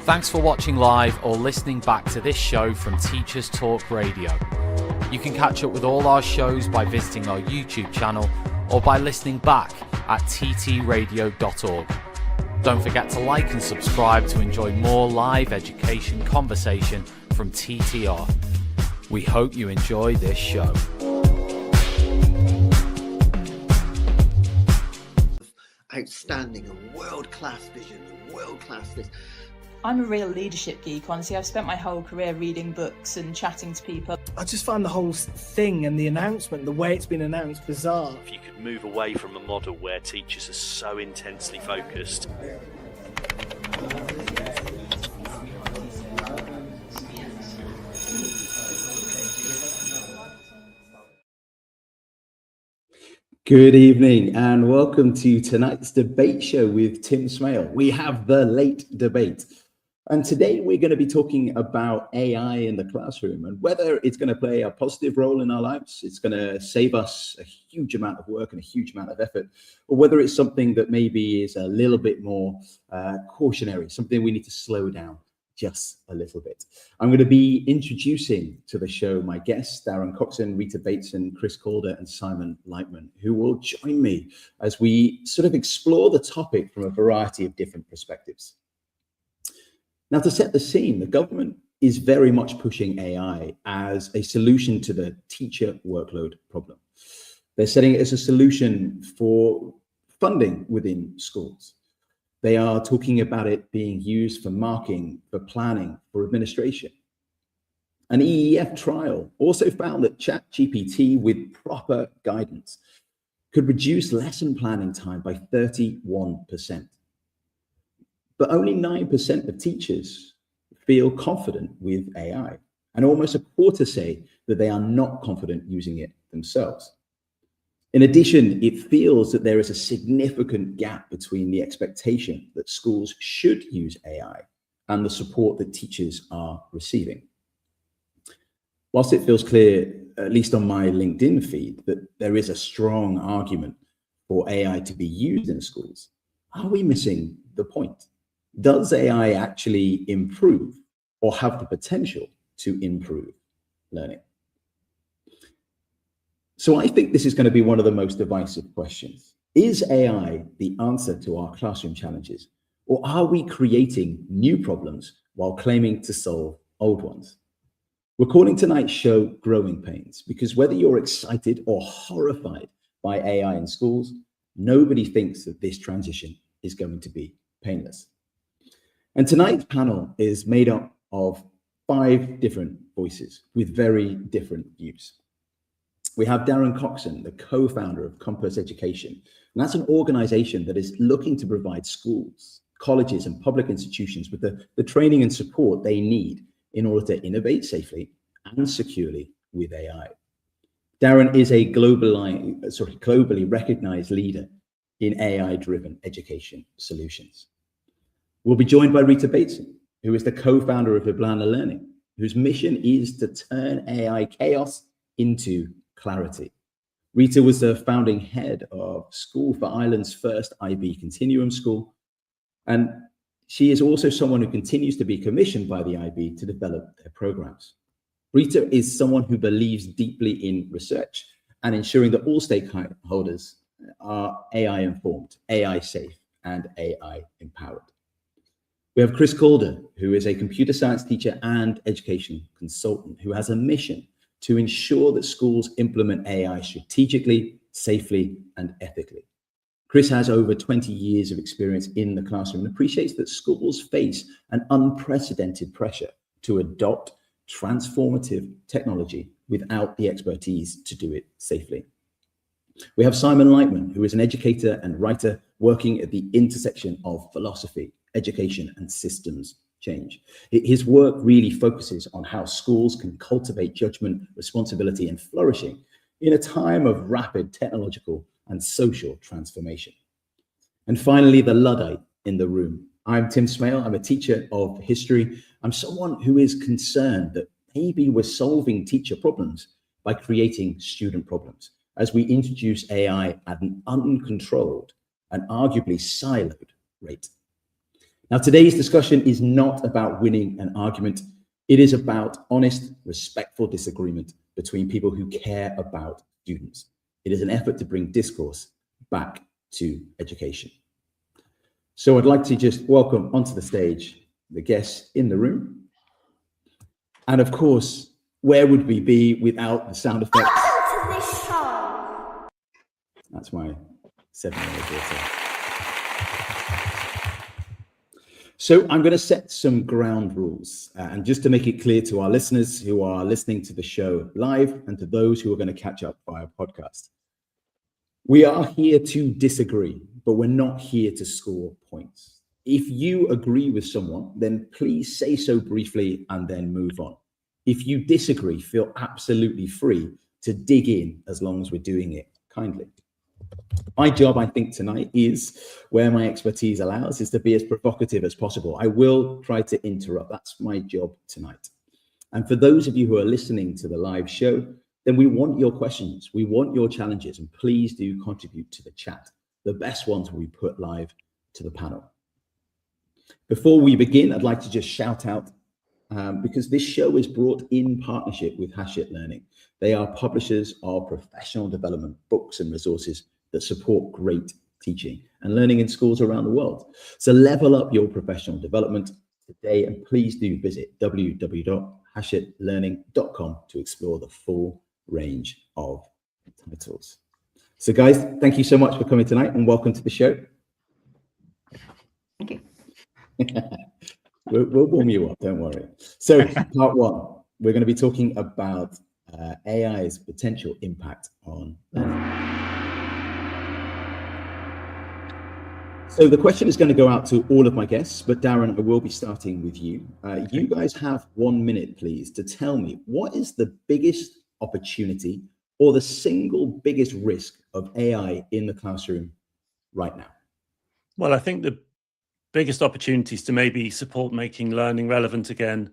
Thanks for watching live or listening back to this show from Teachers Talk Radio. You can catch up with all our shows by visiting our YouTube channel or by listening back at ttradio.org. Don't forget to like and subscribe to enjoy more live education conversation from TTR. We hope you enjoy this show. Outstanding, a world-class vision, a world-class this. I'm a real leadership geek, honestly. I've spent my whole career reading books and chatting to people. I just find the whole thing and the announcement, the way it's been announced, bizarre. If you could move away from a model where teachers are so intensely focused. Good evening and welcome to tonight's debate show with Tim Smale. We have the late debate. And today we're going to be talking about AI in the classroom and whether it's going to play a positive role in our lives, it's going to save us a huge amount of work and a huge amount of effort, or whether it's something that maybe is a little bit more cautionary, something we need to slow down just a little bit. I'm going to be introducing to the show my guests, Darren Coxon, Rita Bateson, Chris Calder, and Simon Lightman, who will join me as we sort of explore the topic from a variety of different perspectives. Now, to set the scene, the government is very much pushing AI as a solution to the teacher workload problem. They're setting it as a solution for funding within schools. They are talking about it being used for marking, for planning, for administration. An EEF trial also found that ChatGPT with proper guidance could reduce lesson planning time by 31%. But only 9% of teachers feel confident with AI, and almost a quarter say that they are not confident using it themselves. In addition, it feels that there is a significant gap between the expectation that schools should use AI and the support that teachers are receiving. Whilst it feels clear, at least on my LinkedIn feed, that there is a strong argument for AI to be used in schools, are we missing the point? Does AI actually improve or have the potential to improve learning? So I think this is going to be one of the most divisive questions. Is AI the answer to our classroom challenges, or are we creating new problems while claiming to solve old ones? We're calling tonight's show Growing Pains, because whether you're excited or horrified by AI in schools, nobody thinks that this transition is going to be painless. And tonight's panel is made up of 5 different voices with very different views. We have Darren Coxon, the co-founder of Compass Education, and that's an organization that is looking to provide schools, colleges, and public institutions with the training and support they need in order to innovate safely and securely with AI. Darren is a globally recognized leader in AI-driven education solutions. We'll be joined by Rita Bateson, who is the co-founder of Viblana Learning, whose mission is to turn AI chaos into clarity. Rita was the founding head of School for Ireland's first IB Continuum School, and she is also someone who continues to be commissioned by the IB to develop their programs. Rita is someone who believes deeply in research and ensuring that all stakeholders are AI informed, AI safe, and AI empowered. We have Chris Calder, who is a computer science teacher and education consultant who has a mission to ensure that schools implement AI strategically, safely, and ethically. Chris has over 20 years of experience in the classroom and appreciates that schools face an unprecedented pressure to adopt transformative technology without the expertise to do it safely. We have Simon Lightman, who is an educator and writer working at the intersection of philosophy, education, and systems change. His work really focuses on how schools can cultivate judgment, responsibility, and flourishing in a time of rapid technological and social transformation. And finally, the Luddite in the room. I'm Tim Smale. I'm a teacher of history. I'm someone who is concerned that maybe we're solving teacher problems by creating student problems as we introduce AI at an uncontrolled and arguably siloed rate. Now, today's discussion is not about winning an argument. It is about honest, respectful disagreement between people who care about students. It is an effort to bring discourse back to education. So I'd like to just welcome onto the stage the guests in the room. And of course, where would we be without the sound effects? That's my 7-year-old daughter. So I'm going to set some ground rules, and just to make it clear to our listeners who are listening to the show live and to those who are going to catch up via podcast. We are here to disagree, but we're not here to score points. If you agree with someone, then please say so briefly and then move on. If you disagree, feel absolutely free to dig in as long as we're doing it kindly. My job, I think, tonight is, where my expertise allows, is to be as provocative as possible. I will try to interrupt. That's my job tonight. And for those of you who are listening to the live show, then we want your questions. We want your challenges, and please do contribute to the chat. The best ones will be put live to the panel. Before we begin, I'd like to just shout out, because this show is brought in partnership with Hachette Learning. They are publishers of professional development books and resources that support great teaching and learning in schools around the world. So level up your professional development today, and please do visit www.hachetlearning.com to explore the full range of titles. So guys, thank you so much for coming tonight and welcome to the show. Thank you. We'll warm you up, don't worry. So part one, we're going to be talking about AI's potential impact on learning. So the question is going to go out to all of my guests, but Darren, I will be starting with you. You guys have 1 minute, please, to tell me what is the biggest opportunity or the single biggest risk of AI in the classroom right now? Well, I think the biggest opportunities to maybe support making learning relevant again,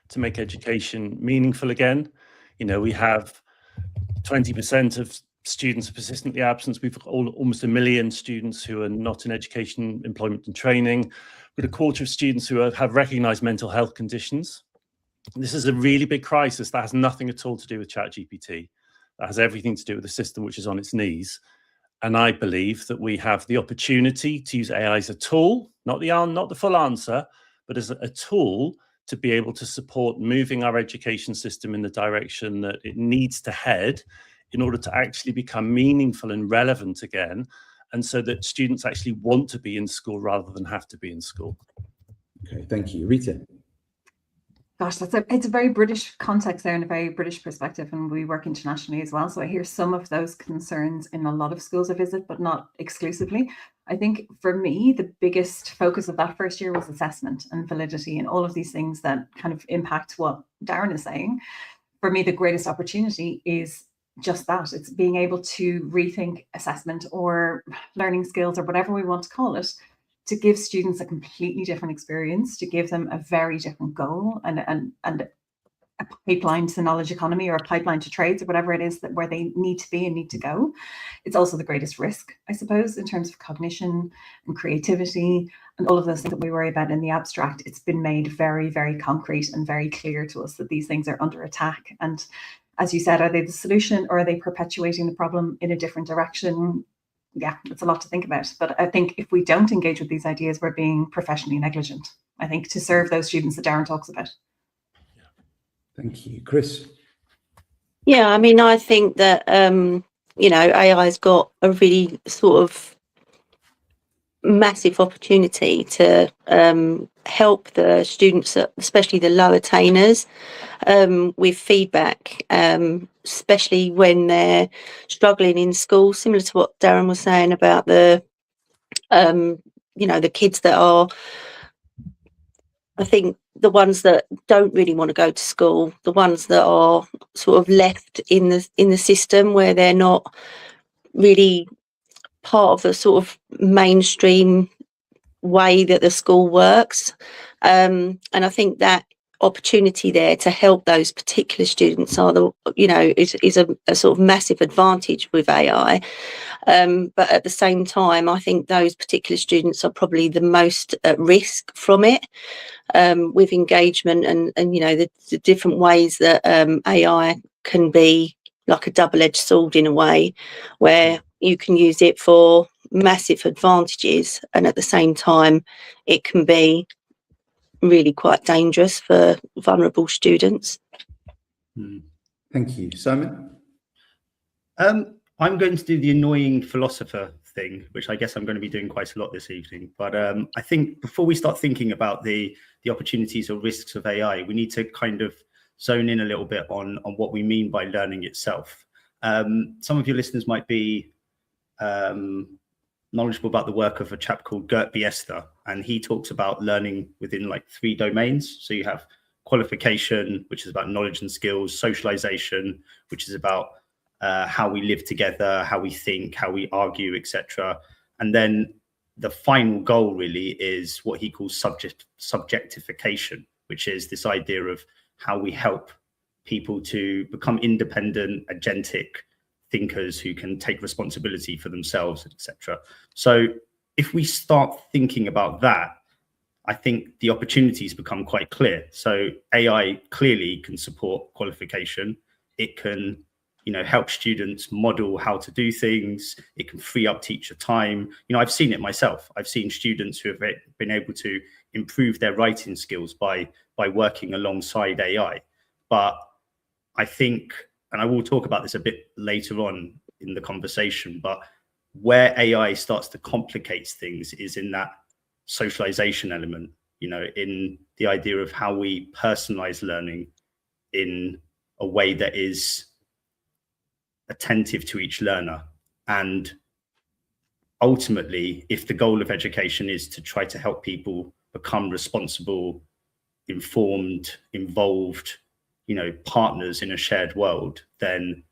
to make education meaningful again. You know, we have 20% of students are persistently absent. We've got almost 1 million students who are not in education, employment and training. We've got 1/4 of students who have recognised mental health conditions. This is a really big crisis that has nothing at all to do with ChatGPT. That has everything to do with the system which is on its knees. And I believe that we have the opportunity to use AI as a tool, not the full answer, but as a tool to be able to support moving our education system in the direction that it needs to head in order to actually become meaningful and relevant again, and so that students actually want to be in school rather than have to be in school. Okay, thank you. Rita? Gosh, it's a very British context there and a very British perspective, and we work internationally as well. So I hear some of those concerns in a lot of schools I visit, but not exclusively. I think for me, the biggest focus of that first year was assessment and validity and all of these things that kind of impact what Darren is saying. For me, the greatest opportunity is just that. It's being able to rethink assessment or learning skills or whatever we want to call it, to give students a completely different experience, to give them a very different goal and a pipeline to the knowledge economy or a pipeline to trades or whatever it is that where they need to be and need to go. It's also the greatest risk, I suppose, in terms of cognition and creativity and all of those things that we worry about in the abstract. It's been made very, very concrete and very clear to us that these things are under attack. And as you said, are they the solution or are they perpetuating the problem in a different direction? Yeah, it's a lot to think about. But I think if we don't engage with these ideas, we're being professionally negligent, I think, to serve those students that Darren talks about. Thank you. Chris? Yeah, I mean, I think that, you know, AI's got a really sort of massive opportunity to help the students, especially the low attainers, with feedback, especially when they're struggling in school, similar to what Darren was saying about the, you know, the kids that are, I think, the ones that don't really want to go to school, the ones that are sort of left in the system where they're not really part of the sort of mainstream way that the school works. And I think that opportunity there to help those particular students are is a sort of massive advantage with AI. But at the same time, I think those particular students are probably the most at risk from it, with engagement and the different ways that AI can be like a double-edged sword in a way, where you can use it for massive advantages, and at the same time it can be really quite dangerous for vulnerable students. Thank you. Simon? I'm going to do the annoying philosopher thing, which I guess I'm going to be doing quite a lot this evening. But I think before we start thinking about the opportunities or risks of AI, we need to kind of zone in a little bit on what we mean by learning itself. Some of your listeners might be knowledgeable about the work of a chap called Gert Biester, and he talks about learning within like 3 domains. So you have qualification, which is about knowledge and skills, socialization, which is about how we live together, how we think, how we argue, etc. And then the final goal really is what he calls subjectification, which is this idea of how we help people to become independent, agentic thinkers who can take responsibility for themselves, etc. So if we start thinking about that, I think the opportunities become quite clear. So AI clearly can support qualification. It can, help students model how to do things. It can free up teacher time. I've seen it myself. I've seen students who have been able to improve their writing skills by working alongside AI. But I think, and I will talk about this a bit later on in the conversation, but where AI starts to complicate things is in that socialization element, in the idea of how we personalize learning in a way that is attentive to each learner. And ultimately, if the goal of education is to try to help people become responsible, informed, involved, partners in a shared world, then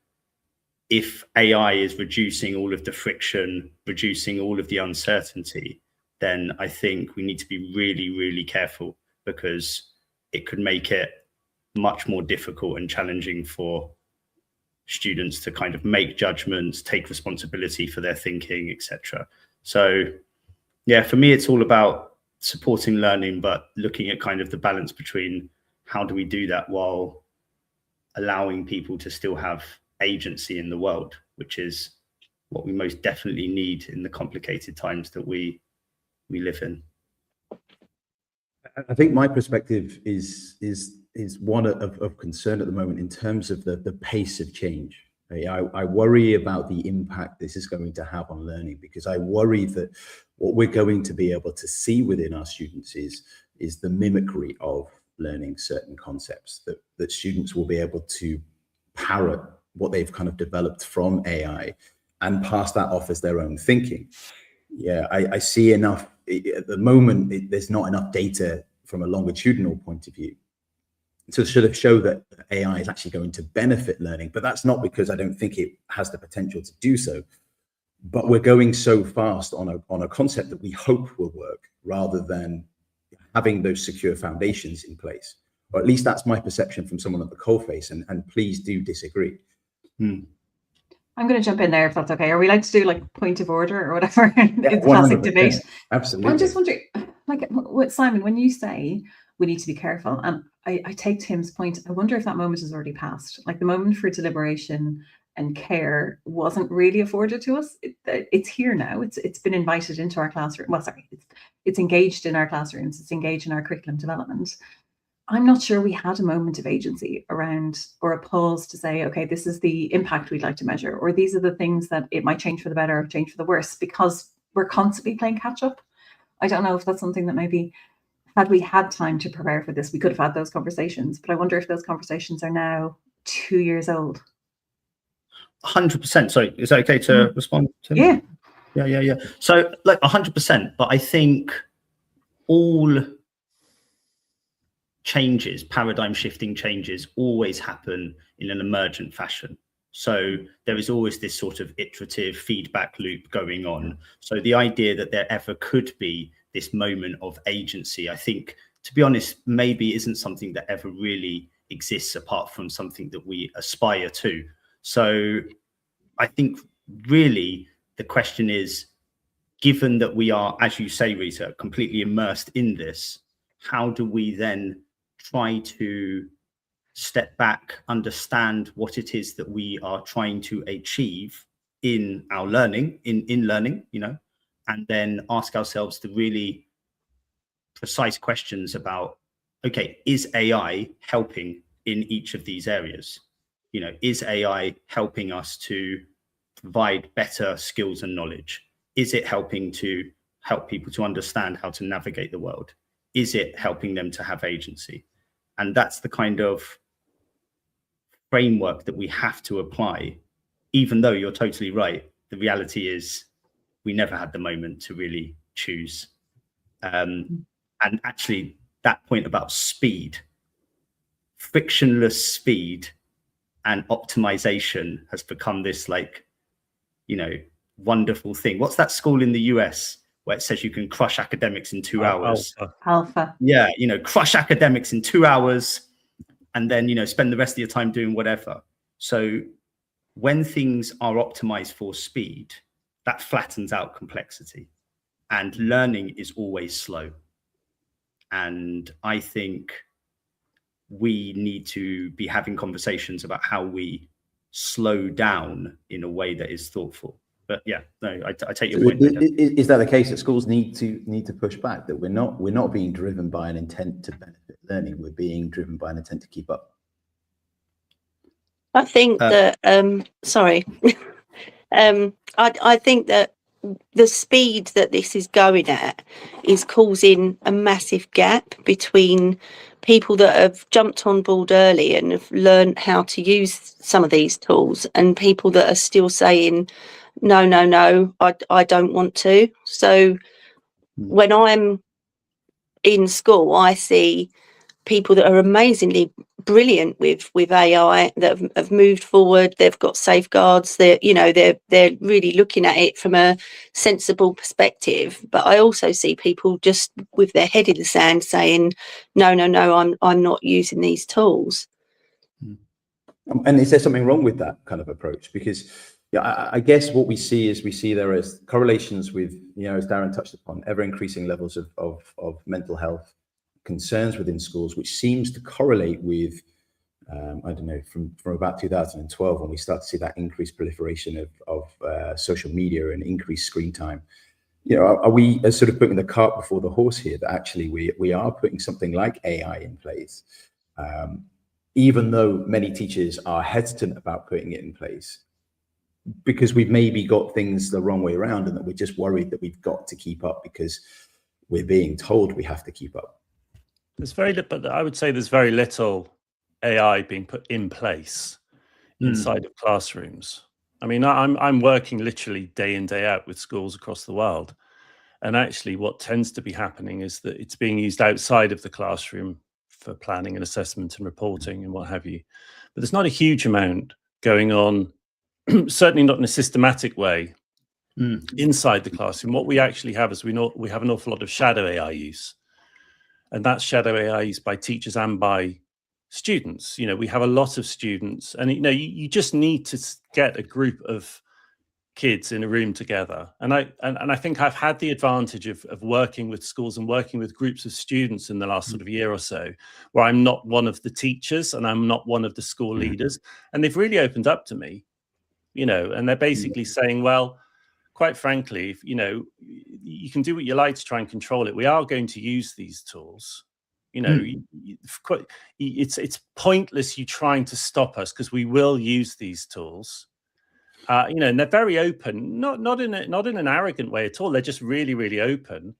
if AI is reducing all of the friction, reducing all of the uncertainty, then I think we need to be really, really careful, because it could make it much more difficult and challenging for students to kind of make judgments, take responsibility for their thinking, etc. So yeah, for me, it's all about supporting learning, but looking at kind of the balance between how do we do that while allowing people to still have agency in the world, which is what we most definitely need in the complicated times that we live in. I think my perspective is one of concern at the moment in terms of the pace of change. I worry about the impact this is going to have on learning, because I worry that what we're going to be able to see within our students is the mimicry of learning certain concepts, that students will be able to parrot what they've kind of developed from AI and pass that off as their own thinking. Yeah, I see enough at the moment. There's not enough data from a longitudinal point of view to sort of show that AI is actually going to benefit learning. But that's not because I don't think it has the potential to do so. But we're going so fast on a concept that we hope will work, rather than having those secure foundations in place. Or at least that's my perception from someone at the coalface, and please do disagree. I'm going to jump in there if that's okay. Are we allowed to do like point of order or whatever? It's classic debate. Absolutely. I'm just wondering, like, Simon, when you say we need to be careful, and I take Tim's point, I wonder if that moment has already passed. Like, the moment for deliberation and care wasn't really afforded to us. It's here now. It's been invited into our classroom. Well, sorry, it's engaged in our classrooms. It's engaged in our curriculum development. I'm not sure we had a moment of agency around, or a pause to say, okay, this is the impact we'd like to measure, or these are the things that it might change for the better or change for the worse, because we're constantly playing catch up. I don't know if that's something that maybe, had we had time to prepare for this, we could have had those conversations, but I wonder if those conversations are now 2 years old. 100%. Sorry, is that okay to respond to? Yeah. So like 100%, but I think all changes, paradigm shifting changes, always happen in an emergent fashion. So there is always this sort of iterative feedback loop going on. So the idea that there ever could be this moment of agency, I think to be honest, maybe isn't something that ever really exists apart from something that we aspire to. So I think really the question is, given that we are, as you say, Rita, completely immersed in this, how do we then try to step back, understand what it is that we are trying to achieve in our learning, in learning, you know, and then ask ourselves the really precise questions about, okay, is AI helping in each of these areas? You know, is AI helping us to provide better skills and knowledge? Is it helping to help people to understand how to navigate the world? Is it helping them to have agency? And that's the kind of framework that we have to apply, even though you're totally right. The reality is we never had the moment to really choose. And actually that point about speed, frictionless speed and optimization has become this, like, you know, wonderful thing. What's that school in the US where it says you can crush academics in 2 hours? Alpha. Yeah, you know, crush academics in 2 hours and then, you know, spend the rest of your time doing whatever. So when things are optimized for speed, that flattens out complexity, and learning is always slow. And I think we need to be having conversations about how we slow down in a way that is thoughtful. But yeah, no, I take your point. Is that the case that schools need to push back, that we're not being driven by an intent to benefit learning, we're being driven by an intent to keep up? I think that sorry. I think that the speed that this is going at is causing a massive gap between people that have jumped on board early and have learned how to use some of these tools and people that are still saying, no, I don't want to. So when I'm in school, I see people that are amazingly brilliant with AI, that have moved forward. They've got safeguards. They're really looking at it from a sensible perspective. But I also see people just with their head in the sand saying, no, I'm not using these tools. And is there something wrong with that kind of approach? Because I guess what we see there as correlations with, you know, as Darren touched upon, ever increasing levels of mental health concerns within schools, which seems to correlate with, I don't know, from about 2012, when we start to see that increased proliferation of social media and increased screen time. You know, are we sort of putting the cart before the horse here, that actually we are putting something like AI in place, even though many teachers are hesitant about putting it in place, because we've maybe got things the wrong way around, and that we're just worried that we've got to keep up because we're being told we have to keep up? But I would say there's very little AI being put in place inside of classrooms. I mean, I'm working literally day in, day out with schools across the world. And actually what tends to be happening is that it's being used outside of the classroom for planning and assessment and reporting and what have you. But there's not a huge amount going on, certainly not in a systematic way, inside the classroom. What we actually have is we have an awful lot of shadow AI use. And that's shadow AI used by teachers and by students. You know, we have a lot of students, and, you know, you just need to get a group of kids in a room together. And I think I've had the advantage of working with schools and working with groups of students in the last sort of year or so, where I'm not one of the teachers and I'm not one of the school leaders. And they've really opened up to me, you know, and they're basically saying, well, quite frankly, if, you know, you can do what you like to try and control it. We are going to use these tools. You know, it's pointless you trying to stop us, because we will use these tools. You know, and they're very open, not in an arrogant way at all. They're just really, really open.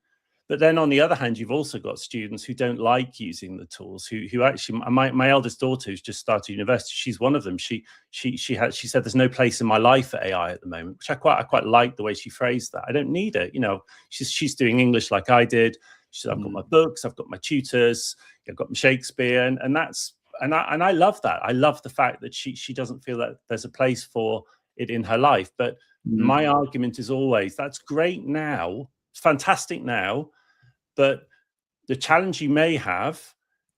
But then on the other hand, you've also got students who don't like using the tools, who actually, my eldest daughter, who's just started university, she's one of them. She said, there's no place in my life for AI at the moment, which I quite like the way she phrased that. I don't need it. You know, she's doing English like I did. She said, I've got my books, I've got my tutors, I've got my Shakespeare, and I love that. I love the fact that she doesn't feel that there's a place for it in her life. But my argument is always, that's great now, it's fantastic now, but The challenge you may have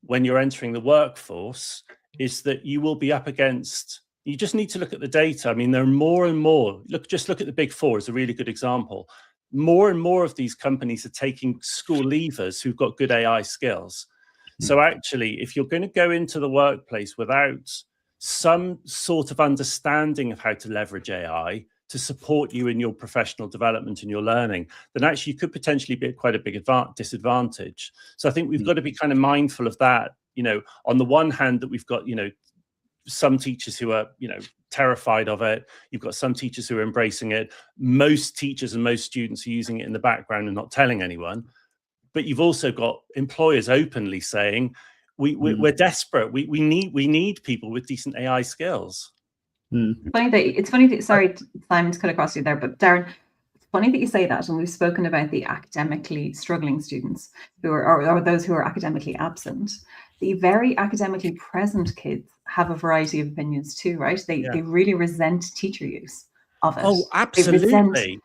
when you're entering the workforce is that you will be up against, you just need to look at the data. I mean, there are more and more, just look at the Big Four as a really good example. More and more of these companies are taking school leavers who've got good AI skills. So actually, if you're going to go into the workplace without some sort of understanding of how to leverage AI to support you in your professional development and your learning, then actually you could potentially be at quite a big disadvantage. So I think we've got to be kind of mindful of that. You know, on the one hand, that we've got, you know, some teachers who are, you know, terrified of it. You've got some teachers who are embracing it. Most teachers and most students are using it in the background and not telling anyone. But you've also got employers openly saying, we're desperate. We need people with decent AI skills. It's funny that, sorry, Simon, to cut across you there, but Darren, it's funny that you say that, and we've spoken about the academically struggling students who are, or those who are academically absent. The very academically present kids have a variety of opinions too, right? They really resent teacher use of it. Oh, absolutely.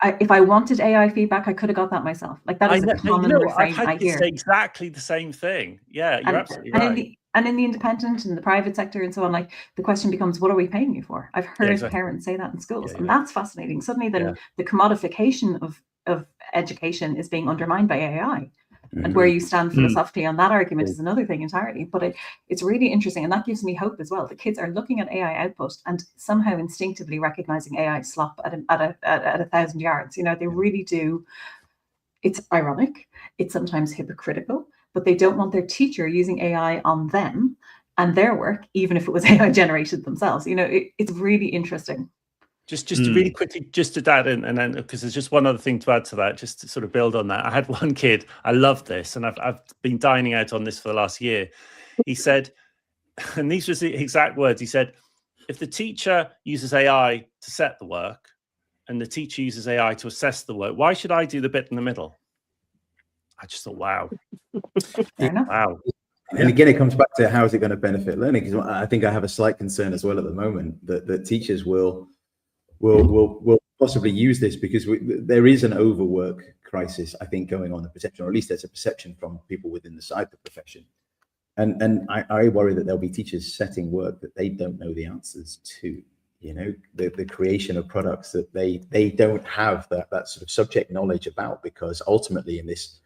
If I wanted AI feedback, I could have got that myself. Like, that is a common refrain I've had I hear. say exactly the same thing. Yeah, you're absolutely right. And in the independent and the private sector and so on, like, the question becomes, what are we paying you for? I've heard parents say that in schools, and that's fascinating. Suddenly then the commodification of education is being undermined by AI. And where you stand philosophically on that argument is another thing entirely. But it's really interesting, and that gives me hope as well. The kids are looking at AI output and somehow instinctively recognizing AI slop at 1,000 yards. You know, they really do. It's ironic. It's sometimes hypocritical, but they don't want their teacher using AI on them and their work, even if it was AI generated themselves. You know, it's really interesting. Just really quickly, just to add in, and then because there's just one other thing to add to that, just to sort of build on that. I had one kid, I love this, and I've been dining out on this for the last year. He said, and these were the exact words, he said, if the teacher uses AI to set the work and the teacher uses AI to assess the work, why should I do the bit in the middle? I just thought, wow. Wow. And again, it comes back to how is it going to benefit learning? Because I think I have a slight concern as well at the moment that teachers will possibly use this because there is an overwork crisis, I think, going on, the perception, or at least there's a perception from people within the cyber profession. And I worry that there'll be teachers setting work that they don't know the answers to, you know, the creation of products that they don't have that sort of subject knowledge about, because ultimately in this,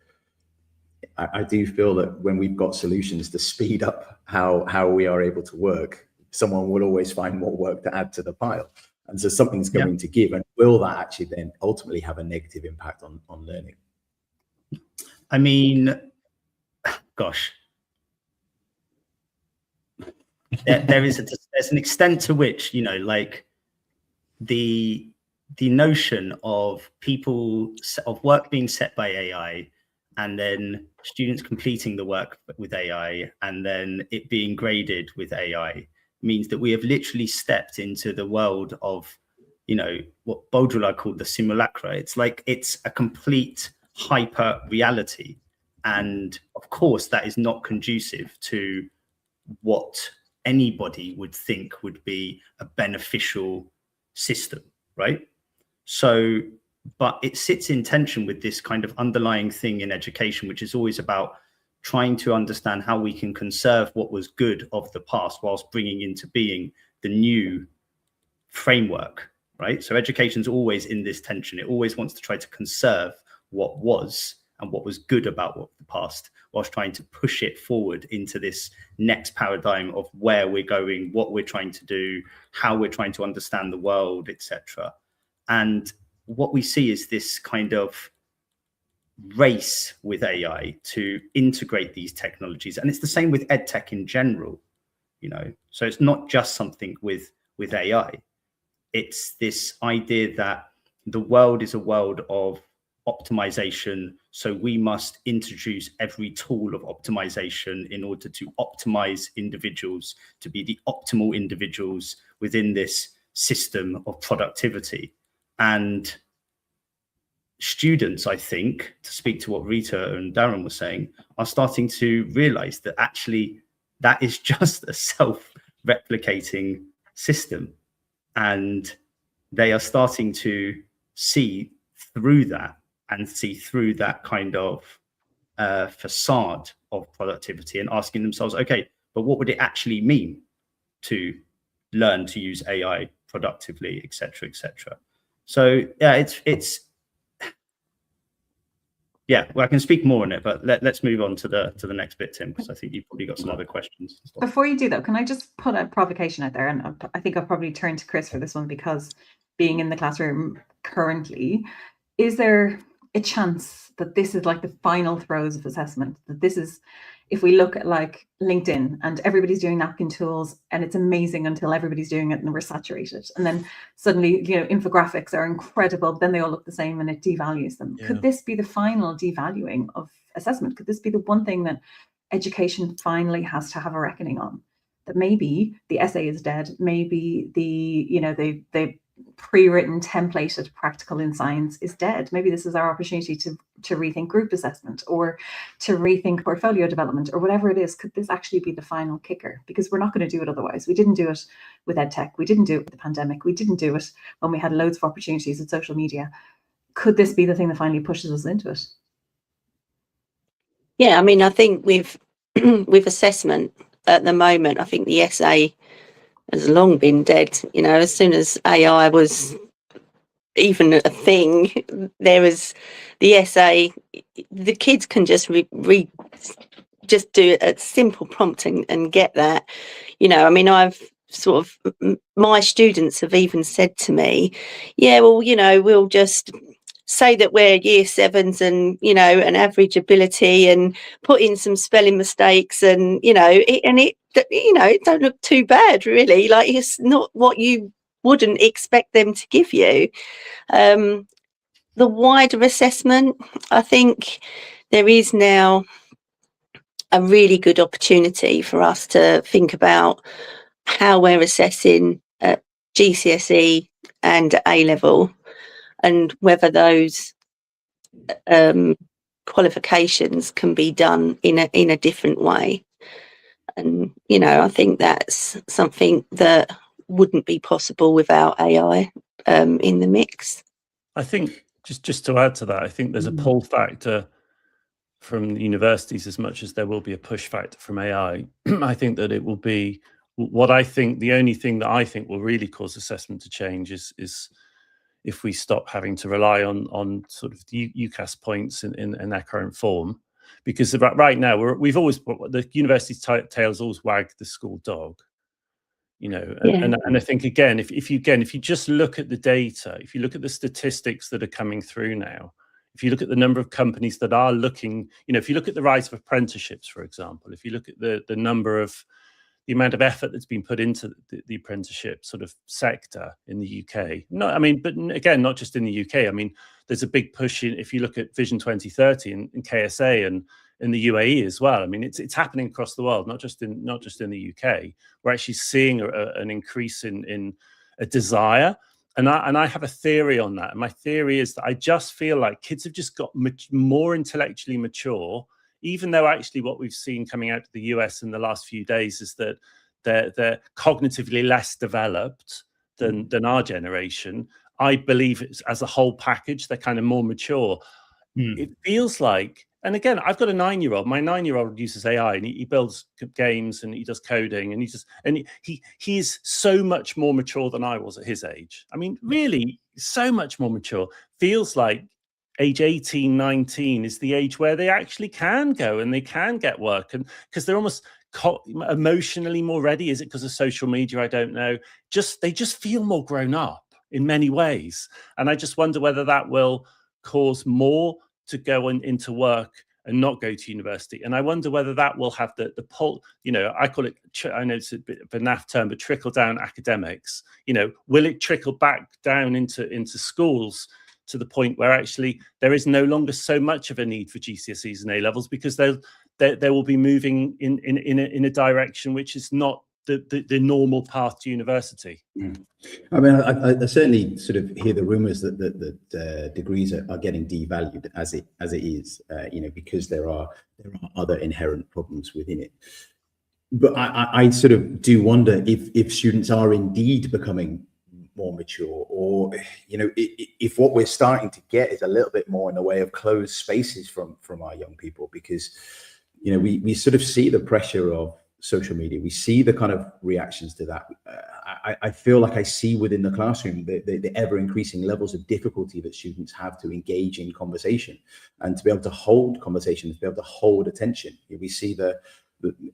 I do feel that when we've got solutions to speed up how we are able to work, someone will always find more work to add to the pile. And so something's going to give, and will that actually then ultimately have a negative impact on learning? I mean, gosh, there's an extent to which, you know, like the notion of work being set by AI, and then students completing the work with AI, and then it being graded with AI, means that we have literally stepped into the world of, you know, what Baudrillard called the simulacra. It's like, it's a complete hyper reality. And of course, that is not conducive to what anybody would think would be a beneficial system, right? So, but it sits in tension with this kind of underlying thing in education, which is always about trying to understand how we can conserve what was good of the past whilst bringing into being the new framework, right? So education's always in this tension. It always wants to try to conserve what was and what was good about the past, whilst trying to push it forward into this next paradigm of where we're going, what we're trying to do, how we're trying to understand the world, etc. And what we see is this kind of race with AI to integrate these technologies. And it's the same with EdTech in general, you know. So it's not just something with AI. It's this idea that the world is a world of optimization. So we must introduce every tool of optimization in order to optimize individuals to be the optimal individuals within this system of productivity. And students, I think, to speak to what Rita and Darren were saying, are starting to realize that actually that is just a self-replicating system. And they are starting to see through that, and see through that kind of facade of productivity and asking themselves, okay, but what would it actually mean to learn to use AI productively, etc., etc. So yeah, it's yeah, well, I can speak more on it, but let's move on to the next bit, Tim, because I think you've probably got some other questions. Before you do that, can I just put a provocation out there? And I think I'll probably turn to Chris for this one, because being in the classroom currently, is there a chance that this is like the final throes of assessment? That this is, if we look at like LinkedIn and everybody's doing napkin tools and it's amazing until everybody's doing it and we're saturated. And then suddenly, you know, infographics are incredible, then they all look the same and it devalues them. Yeah. Could this be the final devaluing of assessment? Could this be the one thing that education finally has to have a reckoning on? That maybe the essay is dead, maybe the, you know, the pre-written templated practical in science is dead. Maybe this is our opportunity to rethink group assessment or to rethink portfolio development or whatever it is. Could this actually be the final kicker? Because we're not going to do it otherwise. We didn't do it with EdTech. We didn't do it with the pandemic. We didn't do it when we had loads of opportunities with social media. Could this be the thing that finally pushes us into it? Yeah, I mean, I think with assessment at the moment, I think the essay has long been dead. You know, as soon as AI was even a thing, there was the essay. The kids can just just do a simple prompt and get that. You know, I mean, I've sort of, my students have even said to me, yeah, well, you know, we'll just say that we're year sevens and, you know, an average ability and put in some spelling mistakes and, you know, it don't look too bad really. Like, it's not what you wouldn't expect them to give you. The wider assessment, I think there is now a really good opportunity for us to think about how we're assessing at GCSE and A-level, and whether those qualifications can be done in a different way. And, you know, I think that's something that wouldn't be possible without AI in the mix. I think, just to add to that, I think there's a pull factor from the universities as much as there will be a push factor from AI. I think that it will be, what I think, the only thing that I think will really cause assessment to change is if we stop having to rely on sort of the UCAS points in their current form. Because right now, we've always, the university's tails always wag the school dog, you know. And I think, again, if you just look at the data, if you look at the statistics that are coming through now, if you look at the number of companies that are looking, you know, if you look at the rise of apprenticeships, for example, if you look at the amount of effort that's been put into the apprenticeship sort of sector in the UK. No, I mean, but again, not just in the UK. I mean, there's a big push in, if you look at Vision 2030 in KSA and in the UAE as well. I mean, it's happening across the world, not just in the UK. We're actually seeing an increase in a desire. And I have a theory on that. And my theory is that I just feel like kids have just got more intellectually mature, even though actually what we've seen coming out of the US in the last few days is that they're cognitively less developed than our generation. I believe it's, as a whole package, they're kind of more mature. It feels like, and again, I've got a 9-year-old. My 9-year-old uses AI and he builds games and he does coding and he's so much more mature than I was at his age. I mean, really, so much more mature. Feels like age 18, 19 is the age where they actually can go and they can get work, and because they're almost emotionally more ready. Is it because of social media? I don't know. They just feel more grown up in many ways. And I just wonder whether that will cause more to go into work and not go to university. And I wonder whether that will have the pull, you know, I call it, I know it's a bit of a naff term, but trickle down academics. You know, will it trickle back down into schools to the point where actually there is no longer so much of a need for GCSEs and A-levels, because they will be moving in a direction which is not the normal path to university. I mean, I certainly sort of hear the rumours that degrees are getting devalued as it is, you know, because there are other inherent problems within it. But I sort of do wonder if students are indeed becoming more mature, or if what we're starting to get is a little bit more in the way of closed spaces from our young people, because we sort of see the pressure of social media, we see the kind of reactions to that. I feel like I see within the classroom the ever increasing levels of difficulty that students have to engage in conversation and to be able to hold conversations, to be able to hold attention. We see the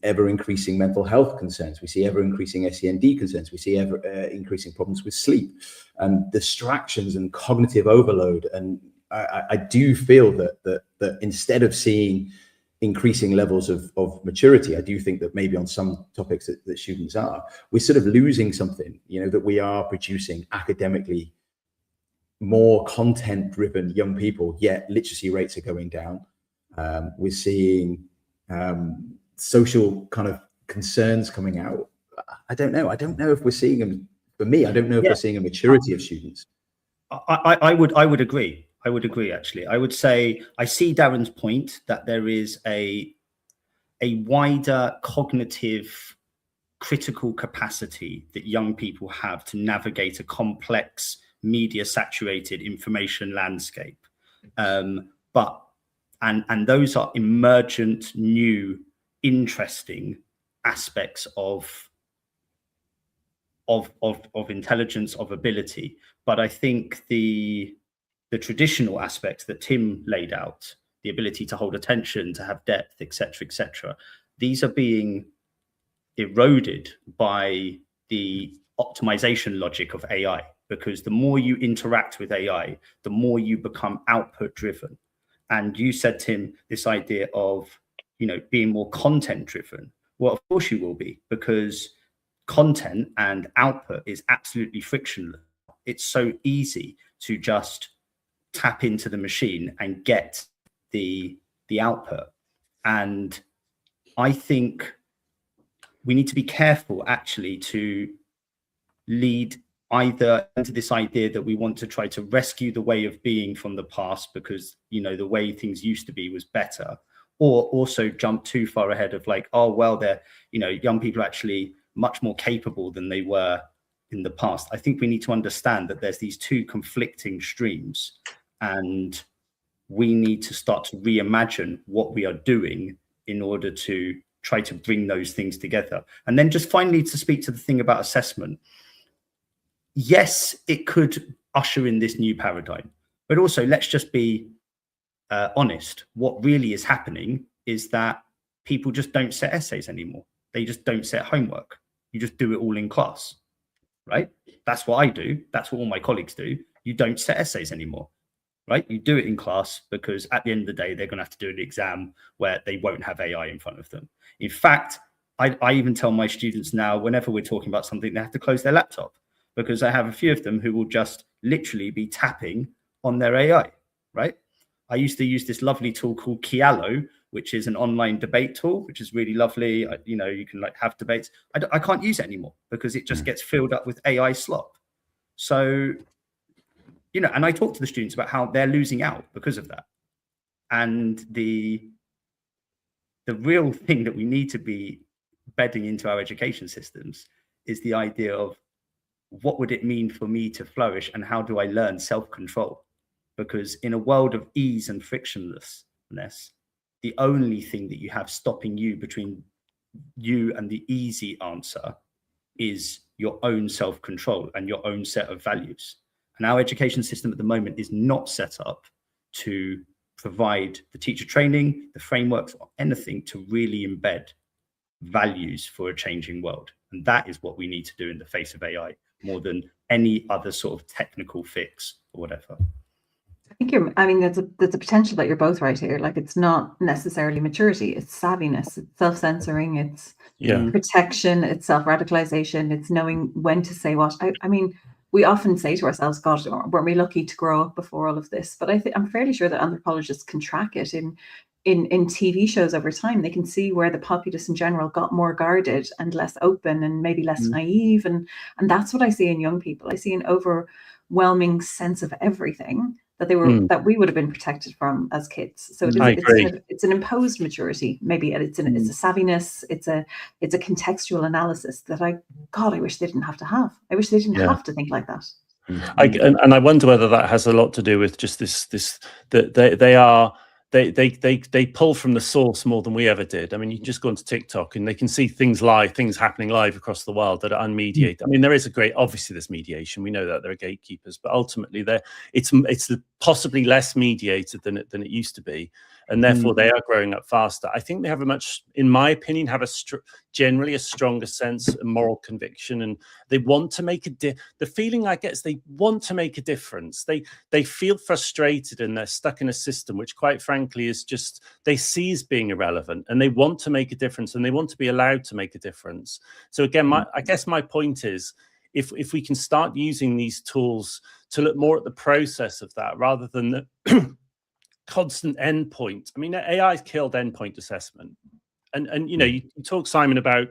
ever increasing mental health concerns, we see ever increasing SEND concerns, we see ever increasing problems with sleep and distractions and cognitive overload. And I do feel that instead of seeing increasing levels of maturity, I do think that maybe on some topics that students we're sort of losing something, that we are producing academically more content driven young people, yet literacy rates are going down. We're seeing social kind of concerns coming out. I don't know if we're seeing them. For me, I don't know if we're seeing a maturity of students. I would agree. I would agree, actually. I would say I see Darren's point that there is a wider cognitive critical capacity that young people have to navigate a complex media saturated information landscape. But those are emergent, new, interesting aspects of intelligence, of ability. But I think the traditional aspects that Tim laid out, the ability to hold attention, to have depth, etc., these are being eroded by the optimization logic of AI, because the more you interact with AI, the more you become output driven. And you said, Tim, this idea of being more content driven. Well, of course you will be, because content and output is absolutely frictionless. It's so easy to just tap into the machine and get the output. And I think we need to be careful actually to lead either into this idea that we want to try to rescue the way of being from the past because the way things used to be was better, or also jump too far ahead of like, oh well, they're young people are actually much more capable than they were in the past. I think we need to understand that there's these two conflicting streams, and we need to start to reimagine what we are doing in order to try to bring those things together. And then just finally to speak to the thing about assessment. Yes, it could usher in this new paradigm, but also let's just be honest. What really is happening is that people just don't set essays anymore. They just don't set homework. You just do it all in class, right? That's what I do. That's what all my colleagues do. You don't set essays anymore, right? You do it in class because at the end of the day, they're going to have to do an exam where they won't have AI in front of them. In fact, I even tell my students now, whenever we're talking about something, they have to close their laptop, because I have a few of them who will just literally be tapping on their AI, right? I used to use this lovely tool called Kialo, which is an online debate tool, which is really lovely. You can like have debates. I can't use it anymore because it just gets filled up with AI slop. So, and I talk to the students about how they're losing out because of that. And the real thing that we need to be bedding into our education systems is the idea of what would it mean for me to flourish and how do I learn self-control? Because in a world of ease and frictionlessness, the only thing that you have stopping you between you and the easy answer is your own self-control and your own set of values. And our education system at the moment is not set up to provide the teacher training, the frameworks, or anything to really embed values for a changing world. And that is what we need to do in the face of AI, more than any other sort of technical fix or whatever. I think there's a potential that you're both right here. Like, it's not necessarily maturity, it's savviness, it's self-censoring, it's protection, it's self-radicalization, it's knowing when to say what. I mean, we often say to ourselves, God, weren't we lucky to grow up before all of this? But I'm fairly sure that anthropologists can track it in TV shows over time. They can see where the populace in general got more guarded and less open and maybe less naive. And that's what I see in young people. I see an overwhelming sense of everything. that they were that we would have been protected from as kids. So it's an imposed maturity, maybe, and it's a savviness, it's a contextual analysis that I wish they didn't have to have. I wish they didn't have to think like that. And I wonder whether that has a lot to do with just this that they pull from the source more than we ever did. I mean, you can just go onto TikTok and they can see things happening live across the world that are unmediated. I mean, obviously there's mediation. We know that there are gatekeepers, but ultimately it's possibly less mediated than it used to be, and therefore they are growing up faster. I think they have in my opinion, generally a stronger sense of moral conviction, and they want to make the feeling I get is they want to make a difference. They feel frustrated and they're stuck in a system which, quite frankly, is just they see as being irrelevant, and they want to make a difference, and they want to be allowed to make a difference. So again, I guess my point is, if we can start using these tools to look more at the process of that rather than the constant endpoint. I mean, AI's killed endpoint assessment. And you talk, Simon, about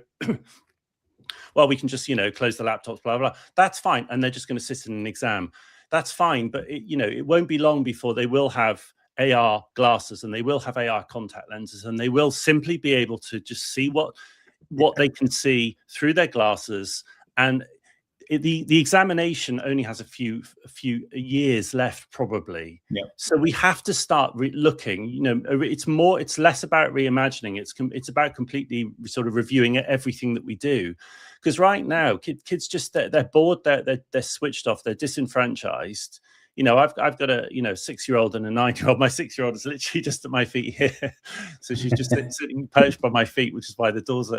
well, we can just close the laptops, blah blah. That's fine, and they're just going to sit in an exam. That's fine, but it won't be long before they will have AR glasses and they will have AR contact lenses, and they will simply be able to just see what they can see through their glasses. And the examination only has a few years left, probably. So we have to start looking. It's less about reimagining. It's about completely sort of reviewing everything that we do, because right now kids just they're bored, they're switched off, they're disenfranchised. I've got a 6-year-old and a 9-year-old. My 6-year-old is literally just at my feet here, so she's just sitting perched by my feet, which is why the doors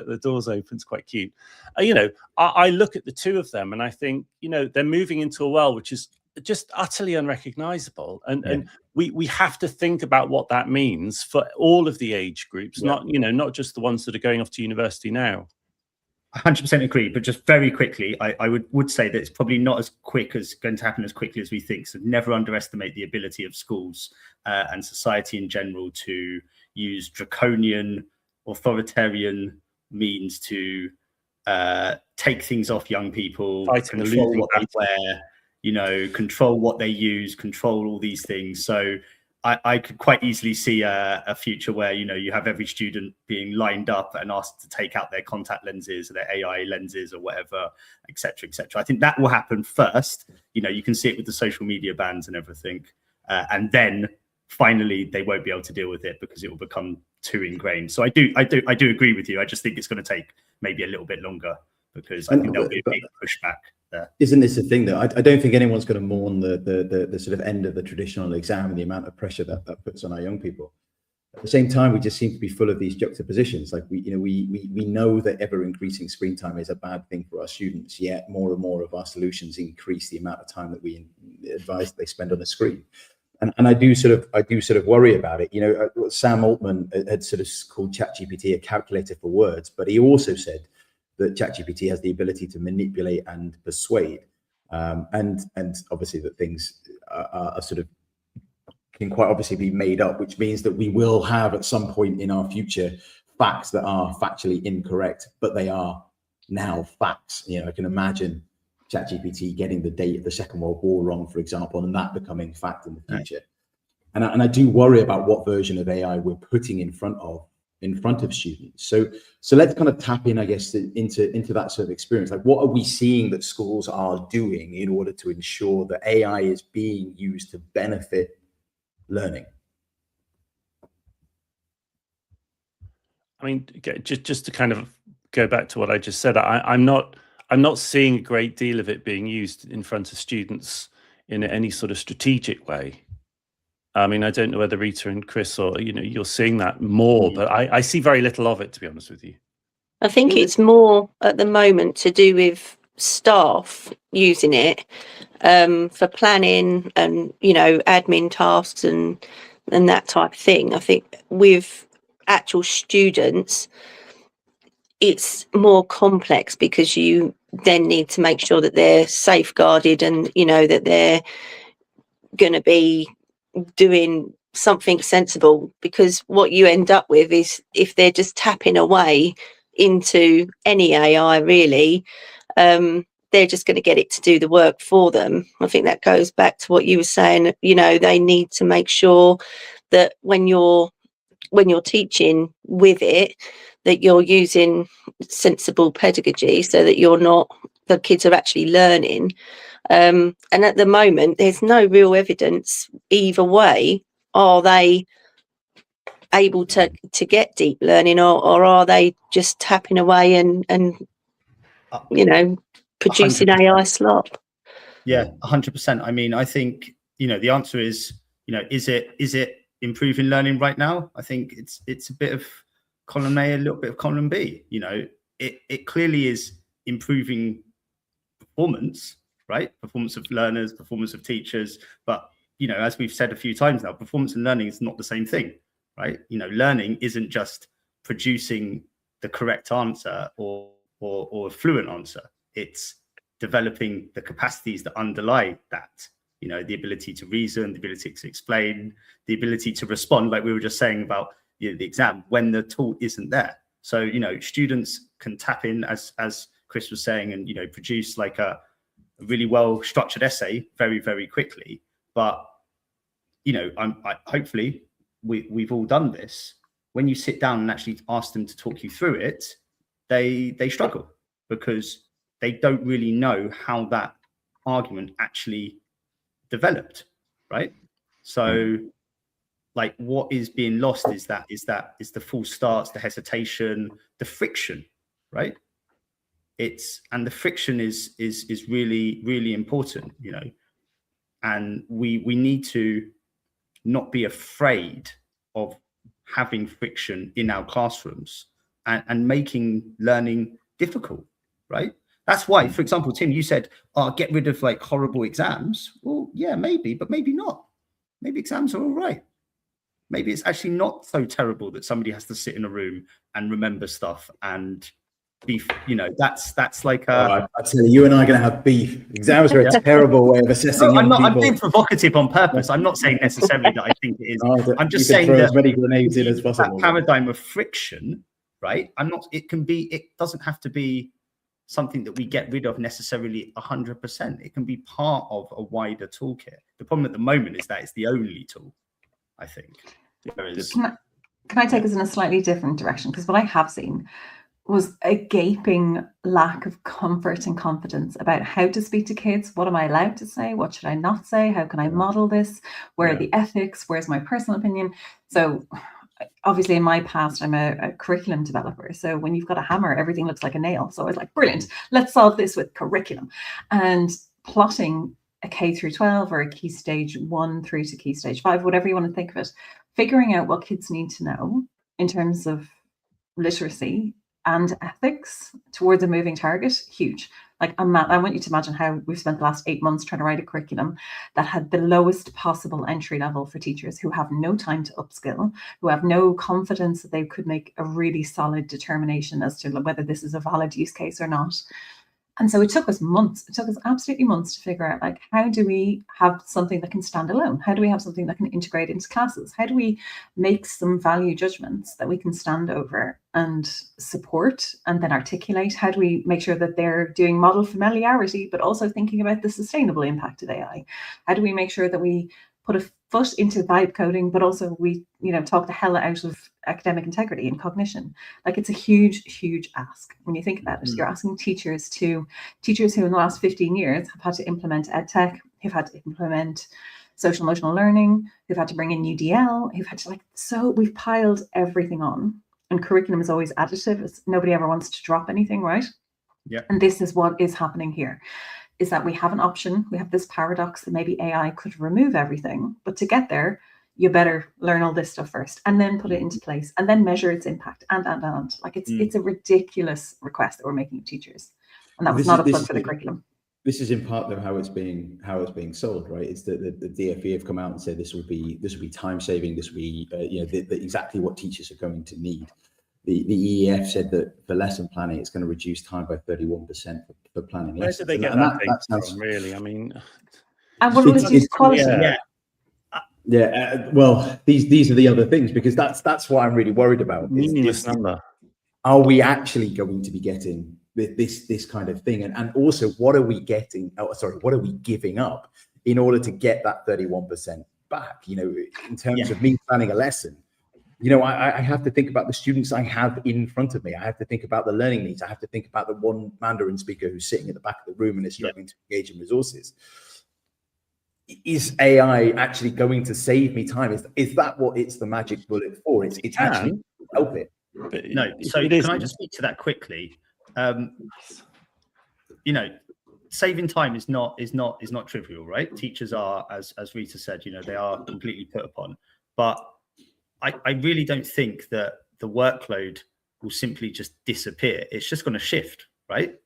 open. It's quite cute. I look at the two of them and I think they're moving into a world which is just utterly unrecognizable, and we have to think about what that means for all of the age groups, not just the ones that are going off to university now. 100% agree, but just very quickly, I would say that it's probably not as going to happen as quickly as we think. So never underestimate the ability of schools and society in general to use draconian, authoritarian means to take things off young people, control what they wear, control what they use, control all these things. So I could quite easily see a future where, you have every student being lined up and asked to take out their contact lenses or their AI lenses or whatever, et cetera, et cetera. I think that will happen first. You can see it with the social media bans and everything. And then finally, they won't be able to deal with it because it will become too ingrained. So I do agree with you. I just think it's going to take maybe a little bit longer, because I think there'll be a big pushback there. Isn't this the thing, though? I don't think anyone's going to mourn the sort of end of the traditional exam and the amount of pressure that puts on our young people. At the same time, we just seem to be full of these juxtapositions. Like we know that ever increasing screen time is a bad thing for our students, yet more and more of our solutions increase the amount of time that we advise they spend on the screen. And I do sort of worry about it. Sam Altman had sort of called ChatGPT a calculator for words, but he also said that ChatGPT has the ability to manipulate and persuade, and obviously that things are sort of can quite obviously be made up, which means that we will have at some point in our future facts that are factually incorrect, but they are now facts. I can imagine ChatGPT getting the date of the Second World War wrong, for example, and that becoming fact in the future. And I do worry about what version of AI we're putting in front of students. So let's kind of tap in, I guess, into that sort of experience. Like, what are we seeing that schools are doing in order to ensure that AI is being used to benefit learning? I mean, just to kind of go back to what I just said, I'm not seeing a great deal of it being used in front of students in any sort of strategic way. I mean, I don't know whether Rita and Chris or you're seeing that more, but I see very little of it, to be honest with you. I think it's more at the moment to do with staff using it for planning and admin tasks and that type of thing. I think with actual students, it's more complex because you then need to make sure that they're safeguarded and that they're going to be doing something sensible, because what you end up with is, if they're just tapping away into any AI really, then they're just going to get it to do the work for them. I think that goes back to what you were saying. You know, they need to make sure that when you're teaching with it, that you're using sensible pedagogy so that the kids are actually learning. And at the moment, there's no real evidence either way. Are they able to get deep learning, or are they just tapping away and producing 100%. AI slop? Yeah, 100%. I mean, I think, the answer is, is it improving learning right now? I think it's a bit of column A, a little bit of column B. It clearly is improving performance, right? Performance of learners, performance of teachers. But, as we've said a few times now, performance and learning is not the same thing, right? Learning isn't just producing the correct answer or a fluent answer. It's developing the capacities that underlie that, the ability to reason, the ability to explain, the ability to respond, like we were just saying about the exam, when the tool isn't there. So, students can tap in, as Chris was saying, and, produce like a really well structured essay very, very quickly. But, hopefully we've all done this. When you sit down and actually ask them to talk you through it, they struggle because they don't really know how that argument actually developed, right? So like what is being lost is the false starts, the hesitation, the friction, right? And the friction is really, really important, and we need to not be afraid of having friction in our classrooms and making learning difficult, right? That's why, for example, Tim, you said, get rid of like horrible exams. Well, yeah, maybe, but maybe not. Maybe exams are all right. Maybe it's actually not so terrible that somebody has to sit in a room and remember stuff and be, that's like I tell you and I are going to have beef. Exams are a terrible way of assessing young people. I'm being provocative on purpose. I'm not saying necessarily that I think it is. I'm just saying that as many grenades in as possible. That paradigm of friction, right? It doesn't have to be something that we get rid of necessarily 100%. It can be part of a wider toolkit. The problem at the moment is that it's the only tool, I think. Can I take us in a slightly different direction? Because what I have seen was a gaping lack of comfort and confidence about how to speak to kids. What am I allowed to say? What should I not say? How can I model this? Where are the ethics? Where's my personal opinion? So obviously in my past, I'm a curriculum developer. So when you've got a hammer, everything looks like a nail. So I was like, brilliant, let's solve this with curriculum. And plotting a K through 12 or a key stage 1 through to key stage 5, whatever you want to think of it, figuring out what kids need to know in terms of literacy and ethics towards a moving target, huge. Like I want you to imagine how we've spent the last 8 months trying to write a curriculum that had the lowest possible entry level for teachers who have no time to upskill, who have no confidence that they could make a really solid determination as to whether this is a valid use case or not. And so it took us months. It took us absolutely months to figure out, like, how do we have something that can stand alone? How do we have something that can integrate into classes? How do we make some value judgments that we can stand over and support and then articulate? How do we make sure that they're doing model familiarity, but also thinking about the sustainable impact of AI? How do we make sure that we put a foot into vibe coding, but also we, talk the hell out of academic integrity and cognition? Like, it's a huge, huge ask when you think about it. You're asking teachers who in the last 15 years have had to implement EdTech, who've had to implement social emotional learning, who've had to bring in UDL, who've had to so we've piled everything on, and curriculum is always additive. Nobody ever wants to drop anything, right? Yeah. And this is what is happening here. Is that we have an option, we have this paradox that maybe AI could remove everything, but to get there, you better learn all this stuff first and then put it into place and then measure its impact and. Like it's a ridiculous request that we're making of teachers. And that was not a plug for the curriculum. This is in part though how it's being sold, right? It's that the DFE have come out and said this will be time saving, this will be exactly what teachers are going to need. The EEF said that for lesson planning, it's going to reduce time by 31% for planning lessons. Where did they get that from, really? I mean, and what will reduce quality? Well, these are the other things, because that's what I'm really worried about. Meaningless number. Are we actually going to be getting this kind of thing, and also what are we giving up in order to get that 31% back? You know, in terms of me planning a lesson, you know, I have to think about the students I have in front of me. I have to think about the learning needs. I have to think about the one Mandarin speaker who's sitting at the back of the room and is struggling to engage in resources. Is AI actually going to save me time? Is that what it's the magic bullet for? It's actually help it. But no, so can I just speak to that quickly? You know, saving time is not trivial, right? Teachers are, as Rita said, you know, they are completely put upon. But I really don't think that the workload will simply just disappear. It's just going to shift, right?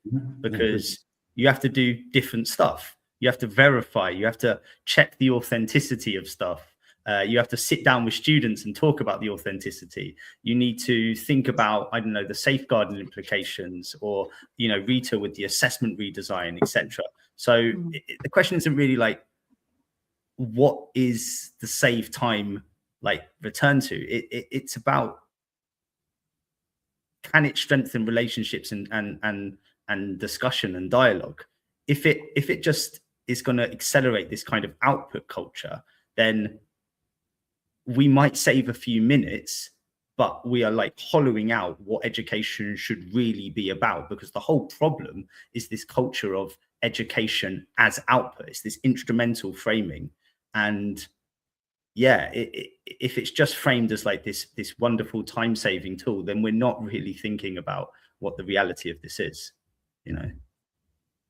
Because you have to do different stuff. You have to verify. You have to check the authenticity of stuff. You have to sit down with students and talk about the authenticity. You need to think about, I don't know, the safeguarding implications, or, you know, Rita with the assessment redesign, etc. So the question isn't really like, what is the save time like return to? It's about, can it strengthen relationships and discussion and dialogue? If it just is going to accelerate this kind of output culture, then we might save a few minutes, but we are like hollowing out what education should really be about, because the whole problem is this culture of education as output. It's this instrumental framing. And yeah, if it's just framed as like this wonderful time-saving tool, then we're not really thinking about what the reality of this is, you know.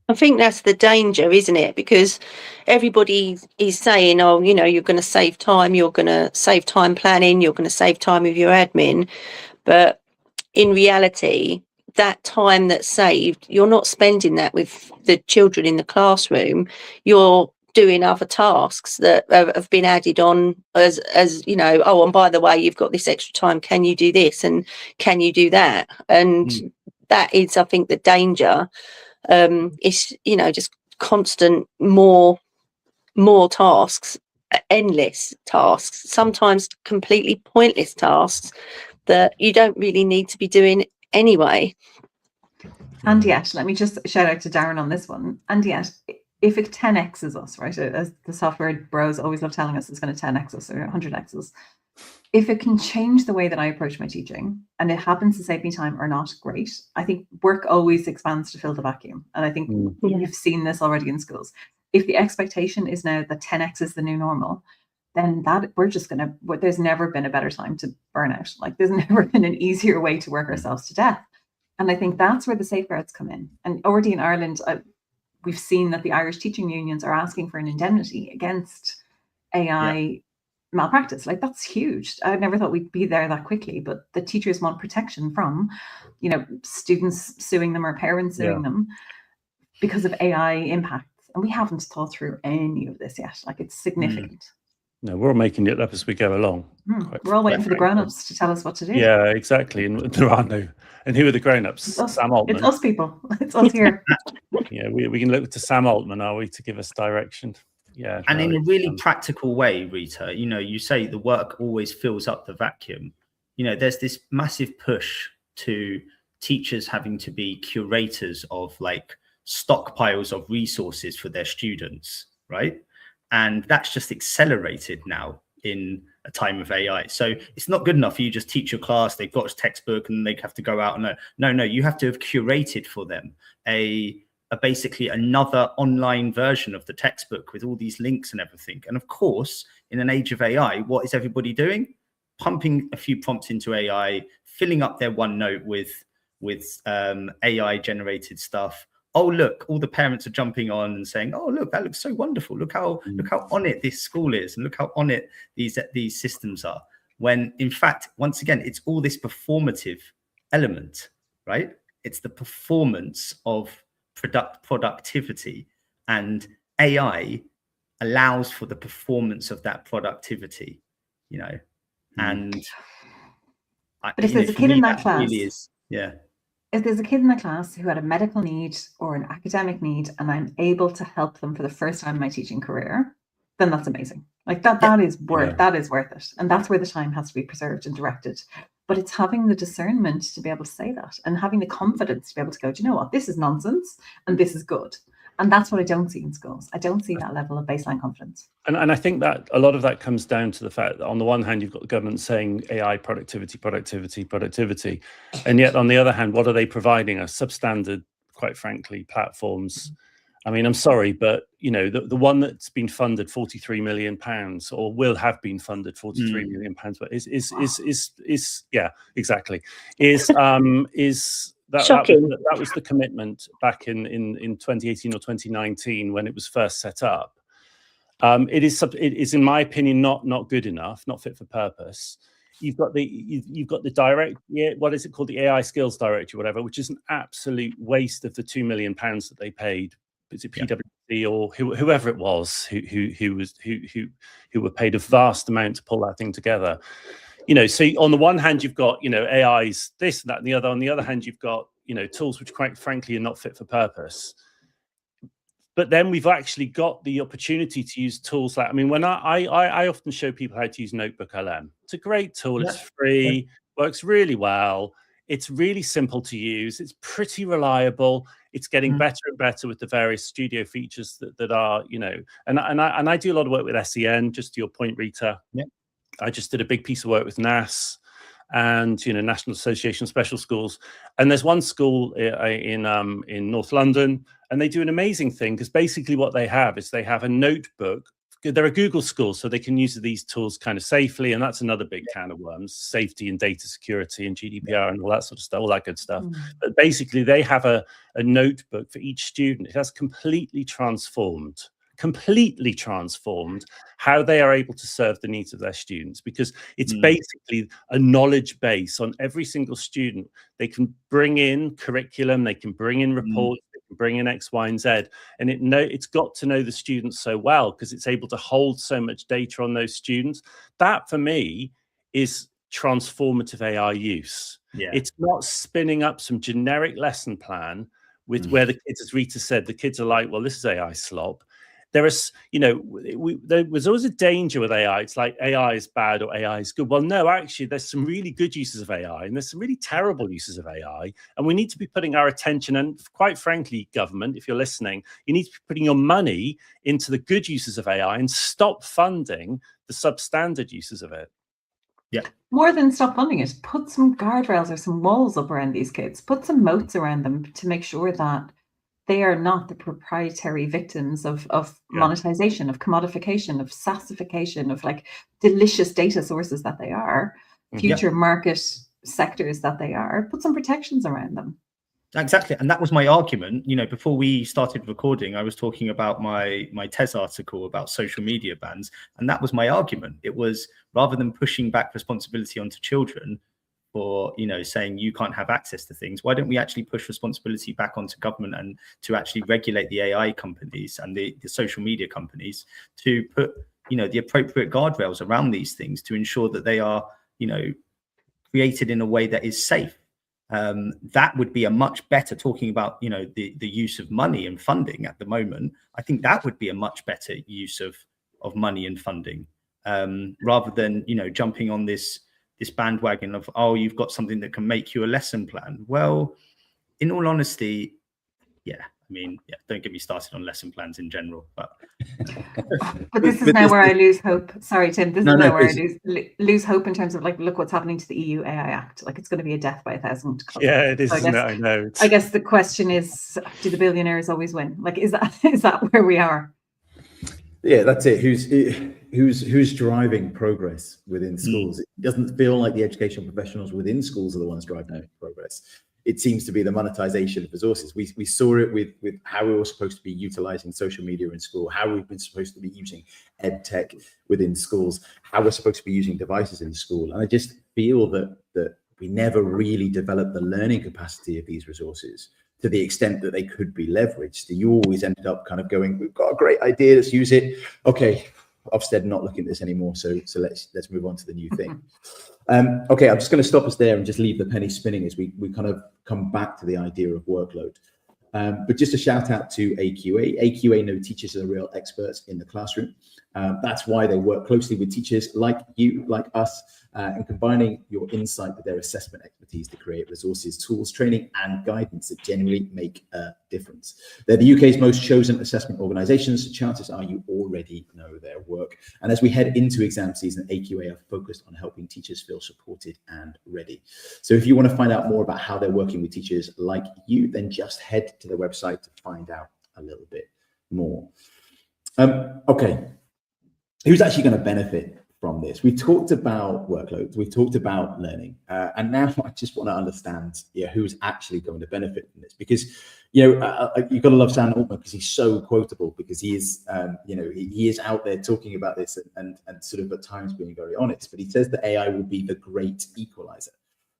I think that's the danger, isn't it? Because everybody is saying, oh, you know, you're going to save time, you're going to save time planning, you're going to save time with your admin. But in reality, that time that's saved, you're not spending that with the children in the classroom. You're doing other tasks that have been added on as you know, oh, and by the way, you've got this extra time. Can you do this? And can you do that? And that is, I think, the danger. It's, you know, just constant more tasks, endless tasks, sometimes completely pointless tasks that you don't really need to be doing anyway. And yet, let me just shout out to Darren on this one. And yet, if it 10x's us, right, as the software bros always love telling us, it's going to 10x us or 100x us. If it can change the way that I approach my teaching, and it happens to save me time or not, great. I think work always expands to fill the vacuum. And I think you've seen this already in schools. If the expectation is now that 10x is the new normal, then that we're just going to, there's never been a better time to burn out. Like, there's never been an easier way to work ourselves to death. And I think that's where the safeguards come in. And already in Ireland, we've seen that the Irish teaching unions are asking for an indemnity against AI malpractice. Like, that's huge. I never thought we'd be there that quickly, but the teachers want protection from, you know, students suing them or parents suing them because of AI impacts. And we haven't thought through any of this yet. Like, it's significant. No, we're all making it up as we go along. We're all waiting for the grown-ups to tell us what to do. Yeah, exactly. And there are no. And who are the grown-ups? Sam Altman. It's us people. It's us here. Yeah, we can look to Sam Altman, are we, to give us direction? Yeah. And in a really practical way, Rita, you know, you say the work always fills up the vacuum. You know, there's this massive push to teachers having to be curators of like stockpiles of resources for their students, right? And that's just accelerated now in a time of AI. So it's not good enough for you just teach your class, they've got a textbook and they have to go out and no, you have to have curated for them a basically another online version of the textbook with all these links and everything. And of course, in an age of AI, what is everybody doing? Pumping a few prompts into AI, filling up their OneNote with AI generated stuff. Oh, look, all the parents are jumping on and saying, oh, look, that looks so wonderful. Look how on it this school is, and look how on it these systems are. When in fact, once again, it's all this performative element, right? It's the performance of productivity, and AI allows for the performance of that productivity, you know. And but if there's a kid in that class, really is, if there's a kid in the class who had a medical need or an academic need, and I'm able to help them for the first time in my teaching career, then that's amazing. Like that is worth it. And that's where the time has to be preserved and directed. But it's having the discernment to be able to say that, and having the confidence to be able to go, do you know what, this is nonsense and this is good. And that's what I don't see in schools. I don't see that level of baseline confidence. And I think that a lot of that comes down to the fact that on the one hand, you've got the government saying AI productivity, productivity, productivity. And yet on the other hand, what are they providing us? Substandard, quite frankly, platforms. I mean, I'm sorry, but you know, the one that's been funded £43 million or will have been funded £43 million, but is yeah, exactly. That was the commitment back in 2018 or 2019 when it was first set up. It is, in my opinion, not good enough, not fit for purpose. You've got the direct, what is it called, the AI Skills Directory, whatever, which is an absolute waste of the £2 million that they paid. Is it PwC or whoever it was who were paid a vast amount to pull that thing together? You know, so on the one hand you've got, you know, AI's this and that and the other. On the other hand, you've got, you know, tools which quite frankly are not fit for purpose. But then we've actually got the opportunity to use tools like, I mean, when I often show people how to use Notebook LM. It's a great tool. It's free, works really well. It's really simple to use. It's pretty reliable. It's getting better and better with the various studio features that are, you know, and I do a lot of work with SEN, just to your point, Rita. Yeah. I just did a big piece of work with NAS and, you know, National Association of Special Schools. And there's one school in North London, and they do an amazing thing, because basically what they have is they have a notebook. They're a Google school, so they can use these tools kind of safely. And that's another big can of worms, safety and data security and GDPR and all that sort of stuff, all that good stuff. But basically they have a notebook for each student. It has completely transformed how they are able to serve the needs of their students, because it's basically a knowledge base on every single student. They can bring in curriculum, they can bring in reports, they can bring in X, Y, and Z, and it's got to know the students so well, because it's able to hold so much data on those students. That for me is transformative AI use. It's not spinning up some generic lesson plan with where the kids, as Rita said, the kids are like, well, this is AI slop. There is, you know, there was always a danger with AI. It's like AI is bad or AI is good. Well, no, actually, there's some really good uses of AI and there's some really terrible uses of AI. And we need to be putting our attention, and quite frankly, government, if you're listening, you need to be putting your money into the good uses of AI and stop funding the substandard uses of it. Yeah. More than stop funding it, put some guardrails or some walls up around these kids, put some moats around them to make sure that they are not the proprietary victims of monetization, of commodification, of SaaSification, of like delicious data sources that they are, future market sectors that they are. Put some protections around them. Exactly. And that was my argument. You know, before we started recording, I was talking about my TES article about social media bans. And that was my argument. It was, rather than pushing back responsibility onto children, or, you know, saying you can't have access to things, why don't we actually push responsibility back onto government and to actually regulate the AI companies and the social media companies to put, you know, the appropriate guardrails around these things to ensure that they are, you know, created in a way that is safe. That would be a much better, talking about, you know, the use of money and funding at the moment. I think that would be a much better use of money and funding, rather than, you know, jumping on this bandwagon of, oh, you've got something that can make you a lesson plan. Well, in all honesty, don't get me started on lesson plans in general. But this is now where I lose hope. Sorry, Tim. This is now where I lose hope in terms of, like, look what's happening to the EU AI Act. Like, it's going to be a death by 1,000. Yeah, it is. So I know. I guess the question is, do the billionaires always win? Like, is that where we are? Yeah, that's it. Who's driving progress within schools? It doesn't feel like the educational professionals within schools are the ones driving progress. It seems to be the monetization of resources. We saw it with how we were supposed to be utilizing social media in school, how we've been supposed to be using EdTech within schools, how we're supposed to be using devices in school. And I just feel that we never really developed the learning capacity of these resources to the extent that they could be leveraged. You always ended up kind of going, we've got a great idea, let's use it. Okay, Ofsted not looking at this anymore, so let's move on to the new thing. Okay, I'm just going to stop us there and just leave the penny spinning as we kind of come back to the idea of workload. But just a shout out to AQA. AQA know teachers are real experts in the classroom. That's why they work closely with teachers like you, like us, and combining your insight with their assessment expertise to create resources, tools, training, and guidance that genuinely make a difference. They're the UK's most chosen assessment organisations, so chances are you already know their work. And as we head into exam season, AQA are focused on helping teachers feel supported and ready. So if you want to find out more about how they're working with teachers like you, then just head to their website to find out a little bit more. Okay, who's actually going to benefit from this? We've talked about workloads, we've talked about learning, and now I just want to understand who's actually going to benefit from this, because you've got to love Sam Altman because he's so quotable, because he is he is out there talking about this and sort of at times being very honest, but he says that AI will be the great equalizer.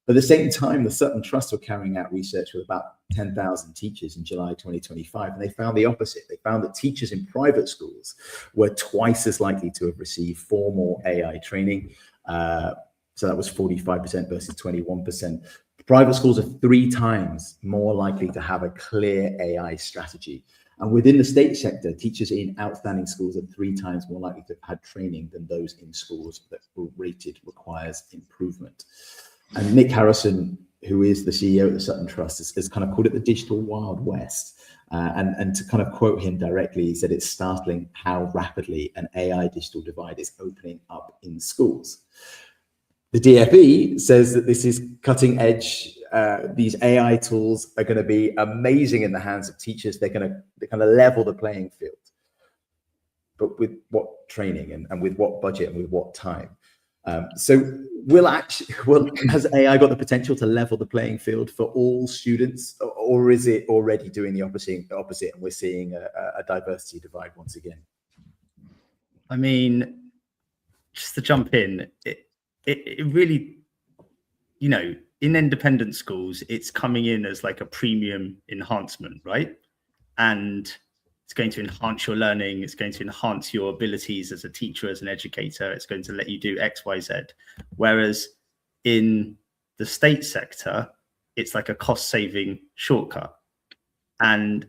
But at the same time, the Sutton Trust were carrying out research with about 10,000 teachers in July 2025, and they found the opposite. They found that teachers in private schools were twice as likely to have received formal AI training. So that was 45% versus 21%. Private schools are 3 times more likely to have a clear AI strategy. And within the state sector, teachers in outstanding schools are 3 times more likely to have had training than those in schools that were rated requires improvement. And Nick Harrison, who is the CEO of the Sutton Trust, has kind of called it the digital Wild West. And to kind of quote him directly, he said it's startling how rapidly an AI digital divide is opening up in schools. The DFE says that this is cutting edge. These AI tools are going to be amazing in the hands of teachers. They're going to level the playing field. But with what training and with what budget and with what time? So has AI got the potential to level the playing field for all students, or is it already doing the opposite and we're seeing a diversity divide once again? I mean, just to jump in, it really, in independent schools, it's coming in as like a premium enhancement, right? And it's going to enhance your learning. It's going to enhance your abilities as a teacher, as an educator. It's going to let you do X, Y, Z. Whereas in the state sector, it's like a cost-saving shortcut. And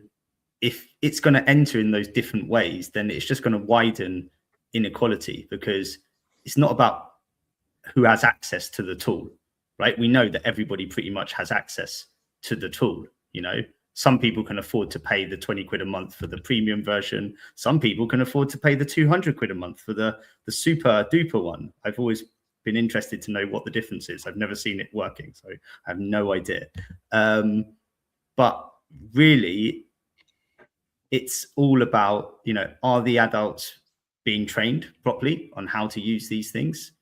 if it's going to enter in those different ways, then it's just going to widen inequality, because it's not about who has access to the tool, right? We know that everybody pretty much has access to the tool, Some people can afford to pay the 20 quid a month for the premium version. Some people can afford to pay the 200 quid a month for the super duper one. I've always been interested to know what the difference is. I've never seen it working, so I have no idea. But really, it's all about, are the adults being trained properly on how to use these things?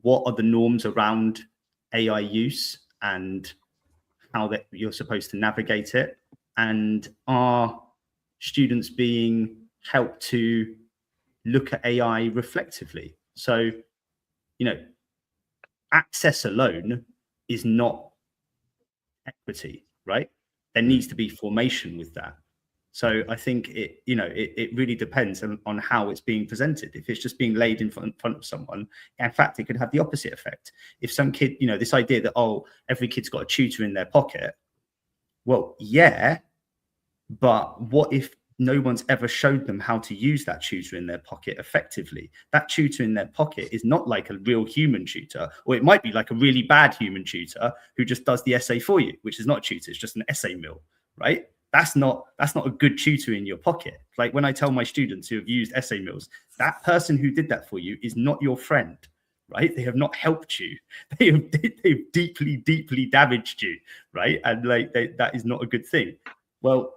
What are the norms around AI use and how that you're supposed to navigate it? And are students being helped to look at AI reflectively? So, access alone is not equity, right? There needs to be formation with that. So I think it really depends on how it's being presented. If it's just being laid in front of someone, in fact, it could have the opposite effect. If some kid, this idea that, every kid's got a tutor in their pocket. Well, yeah, but what if no one's ever showed them how to use that tutor in their pocket effectively? That tutor in their pocket is not like a real human tutor, or it might be like a really bad human tutor who just does the essay for you, which is not a tutor, it's just an essay mill, right? That's not a good tutor in your pocket. Like when I tell my students who have used essay mills, that person who did that for you is not your friend, right? They have not helped you. They've deeply, deeply damaged you, right? And that is not a good thing. Well,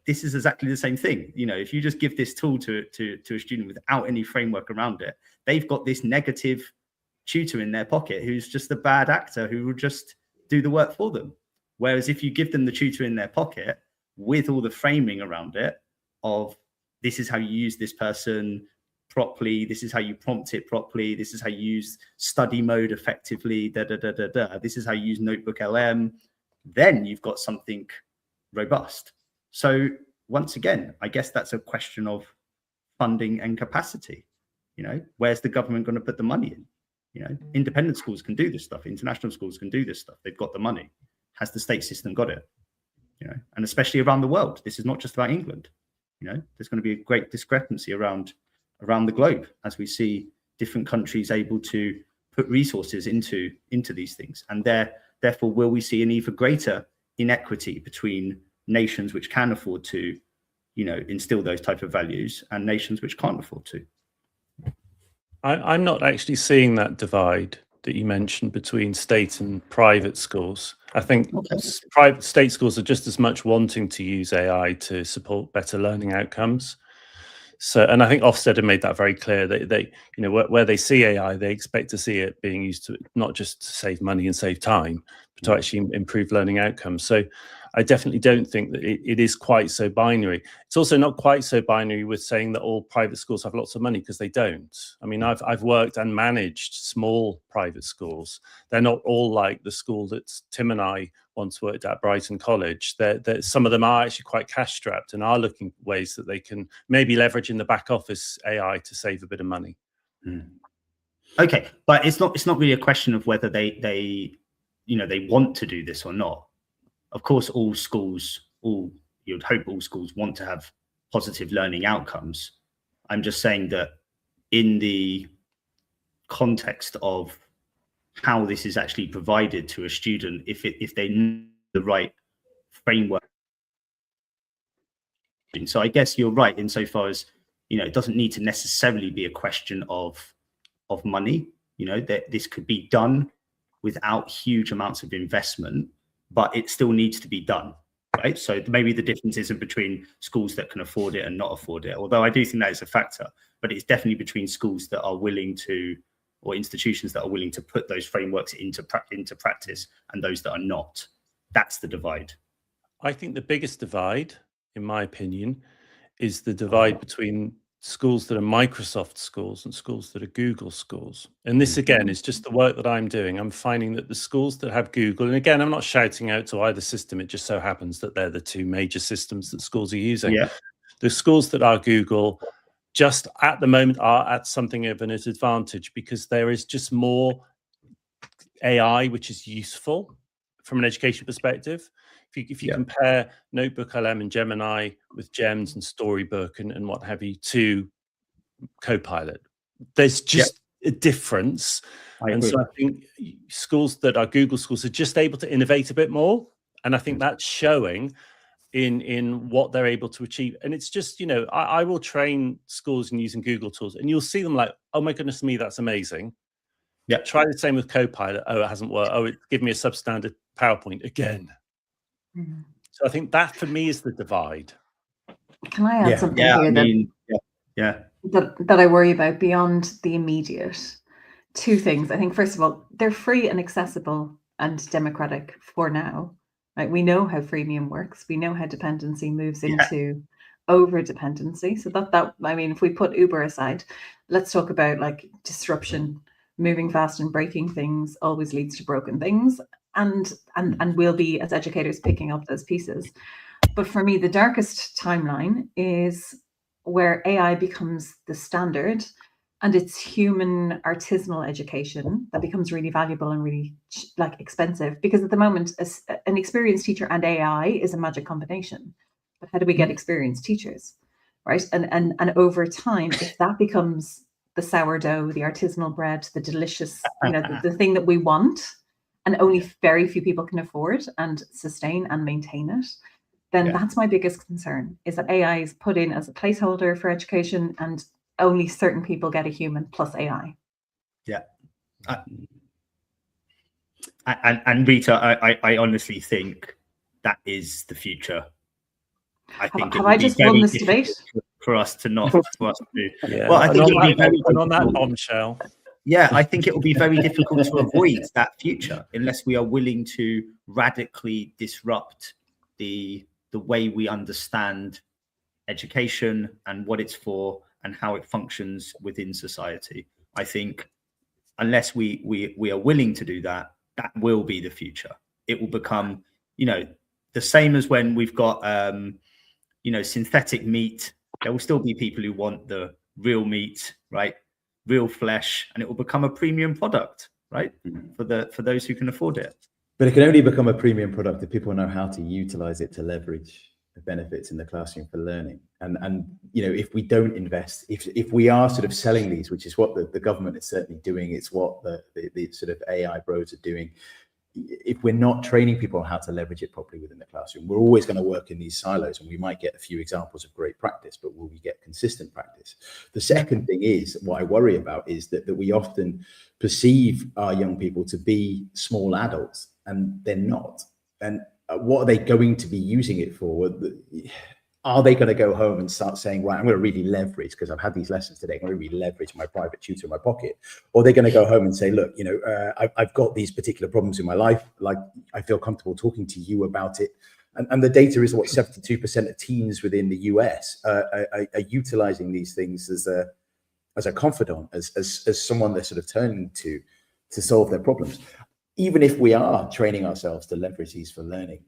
this is exactly the same thing. If you just give this tool to a student without any framework around it, they've got this negative tutor in their pocket who's just a bad actor who will just do the work for them. Whereas if you give them the tutor in their pocket with all the framing around it of this is how you use this person properly, this is how you prompt it properly, this is how you use study mode effectively, this is how you use Notebook LM, then you've got something robust. So once again, I guess that's a question of funding and capacity. Where's the government going to put the money in? Independent schools can do this stuff. International schools can do this stuff. They've got the money. Has the state system got it? And especially around the world. This is not just about England. There's going to be a great discrepancy around around the globe as we see different countries able to put resources into these things. And therefore, will we see an even greater inequity between nations which can afford to, instill those type of values and nations which can't afford to? I'm not actually seeing that divide that you mentioned between state and private schools. I think private state schools are just as much wanting to use AI to support better learning outcomes. So, and I think Ofsted have made that very clear. They where they see AI, they expect to see it being used to not just to save money and save time, but to actually improve learning outcomes. So I definitely don't think that it is quite so binary. It's also not quite so binary with saying that all private schools have lots of money, because they don't. I mean, I've worked and managed small private schools. They're not all like the school that Tim and I once worked at, Brighton College. Some of them are actually quite cash strapped and are looking for ways that they can maybe leverage in the back office AI to save a bit of money. Okay, but it's not really a question of whether they want to do this or not. Of course, you'd hope all schools want to have positive learning outcomes. I'm just saying that in the context of how this is actually provided to a student, if they know the right framework. So I guess you're right insofar as, it doesn't need to necessarily be a question of money. That this could be done without huge amounts of investment, but it still needs to be done, right? So maybe the difference isn't between schools that can afford it and not afford it, although I do think that is a factor, but it's definitely between schools that are willing to, or institutions that are willing to put those frameworks into practice and those that are not. That's the divide. I think the biggest divide, in my opinion, is the divide between schools that are Microsoft schools and schools that are Google schools. And this, again, is just the work that I'm doing. I'm finding that the schools that have Google, and again, I'm not shouting out to either system. It just so happens that they're the two major systems that schools are using. Yeah. The schools that are Google just at the moment are at something of an advantage, because there is just more AI, which is useful from an education perspective. If you compare Notebook LM and Gemini with Gems and Storybook and what have you to Copilot, there's just a difference. So I think schools that are Google schools are just able to innovate a bit more. And I think that's showing in what they're able to achieve. And it's just, I will train schools in using Google tools, and you'll see them like, oh my goodness me, that's amazing. Yeah. Try the same with Copilot. Oh, it hasn't worked. Oh, give me a substandard PowerPoint again. So I think that for me is the divide. Can I add something here that I worry about beyond the immediate? Two things. I think, first of all, they're free and accessible and democratic for now. Right? We know how freemium works. We know how dependency moves into over dependency. So that I mean, if we put Uber aside, let's talk about like disruption. Moving fast and breaking things always leads to broken things. And we'll be, as educators, picking up those pieces. But for me, the darkest timeline is where AI becomes the standard, and it's human artisanal education that becomes really valuable and really expensive. Because at the moment, an experienced teacher and AI is a magic combination. But how do we get experienced teachers, right? And over time, if that becomes the sourdough, the artisanal bread, the delicious, the thing that we want, and only very few people can afford and sustain and maintain it, then that's my biggest concern, is that AI is put in as a placeholder for education and only certain people get a human plus AI. Yeah. And Rita, I honestly think that is the future. I think have I just won this debate? For us to not, for us to do. Yeah. Well, I think it'll be very on that bombshell. Yeah, I think it will be very difficult to avoid that future unless we are willing to radically disrupt the way we understand education and what it's for and how it functions within society. I think unless we are willing to do that, that will be the future. It will become, the same as when we've got, synthetic meat. There will still be people who want the real meat, right? Real flesh, and it will become a premium product, right? For those who can afford it. But it can only become a premium product if people know how to utilize it to leverage benefits in the classroom for learning. And you know, if we don't invest, if we are sort of selling these, which is what the government is certainly doing, it's what the sort of AI bros are doing. If we're not training people on how to leverage it properly within the classroom, we're always going to work in these silos, and we might get a few examples of great practice, but will we get consistent practice? The second thing is, what I worry about is that we often perceive our young people to be small adults, and they're not. And what are they going to be using it for? Are they going to go home and start saying, right, I'm going to really leverage, because I've had these lessons today, I'm going to really leverage my private tutor in my pocket? Or they're going to go home and say, look, you know, I've got these particular problems in my life, like I feel comfortable talking to you about it. And the data is what 72% of teens within the US are utilizing these things as a confidant, as someone they're sort of turning to solve their problems. Even if we are training ourselves to leverage these for learning,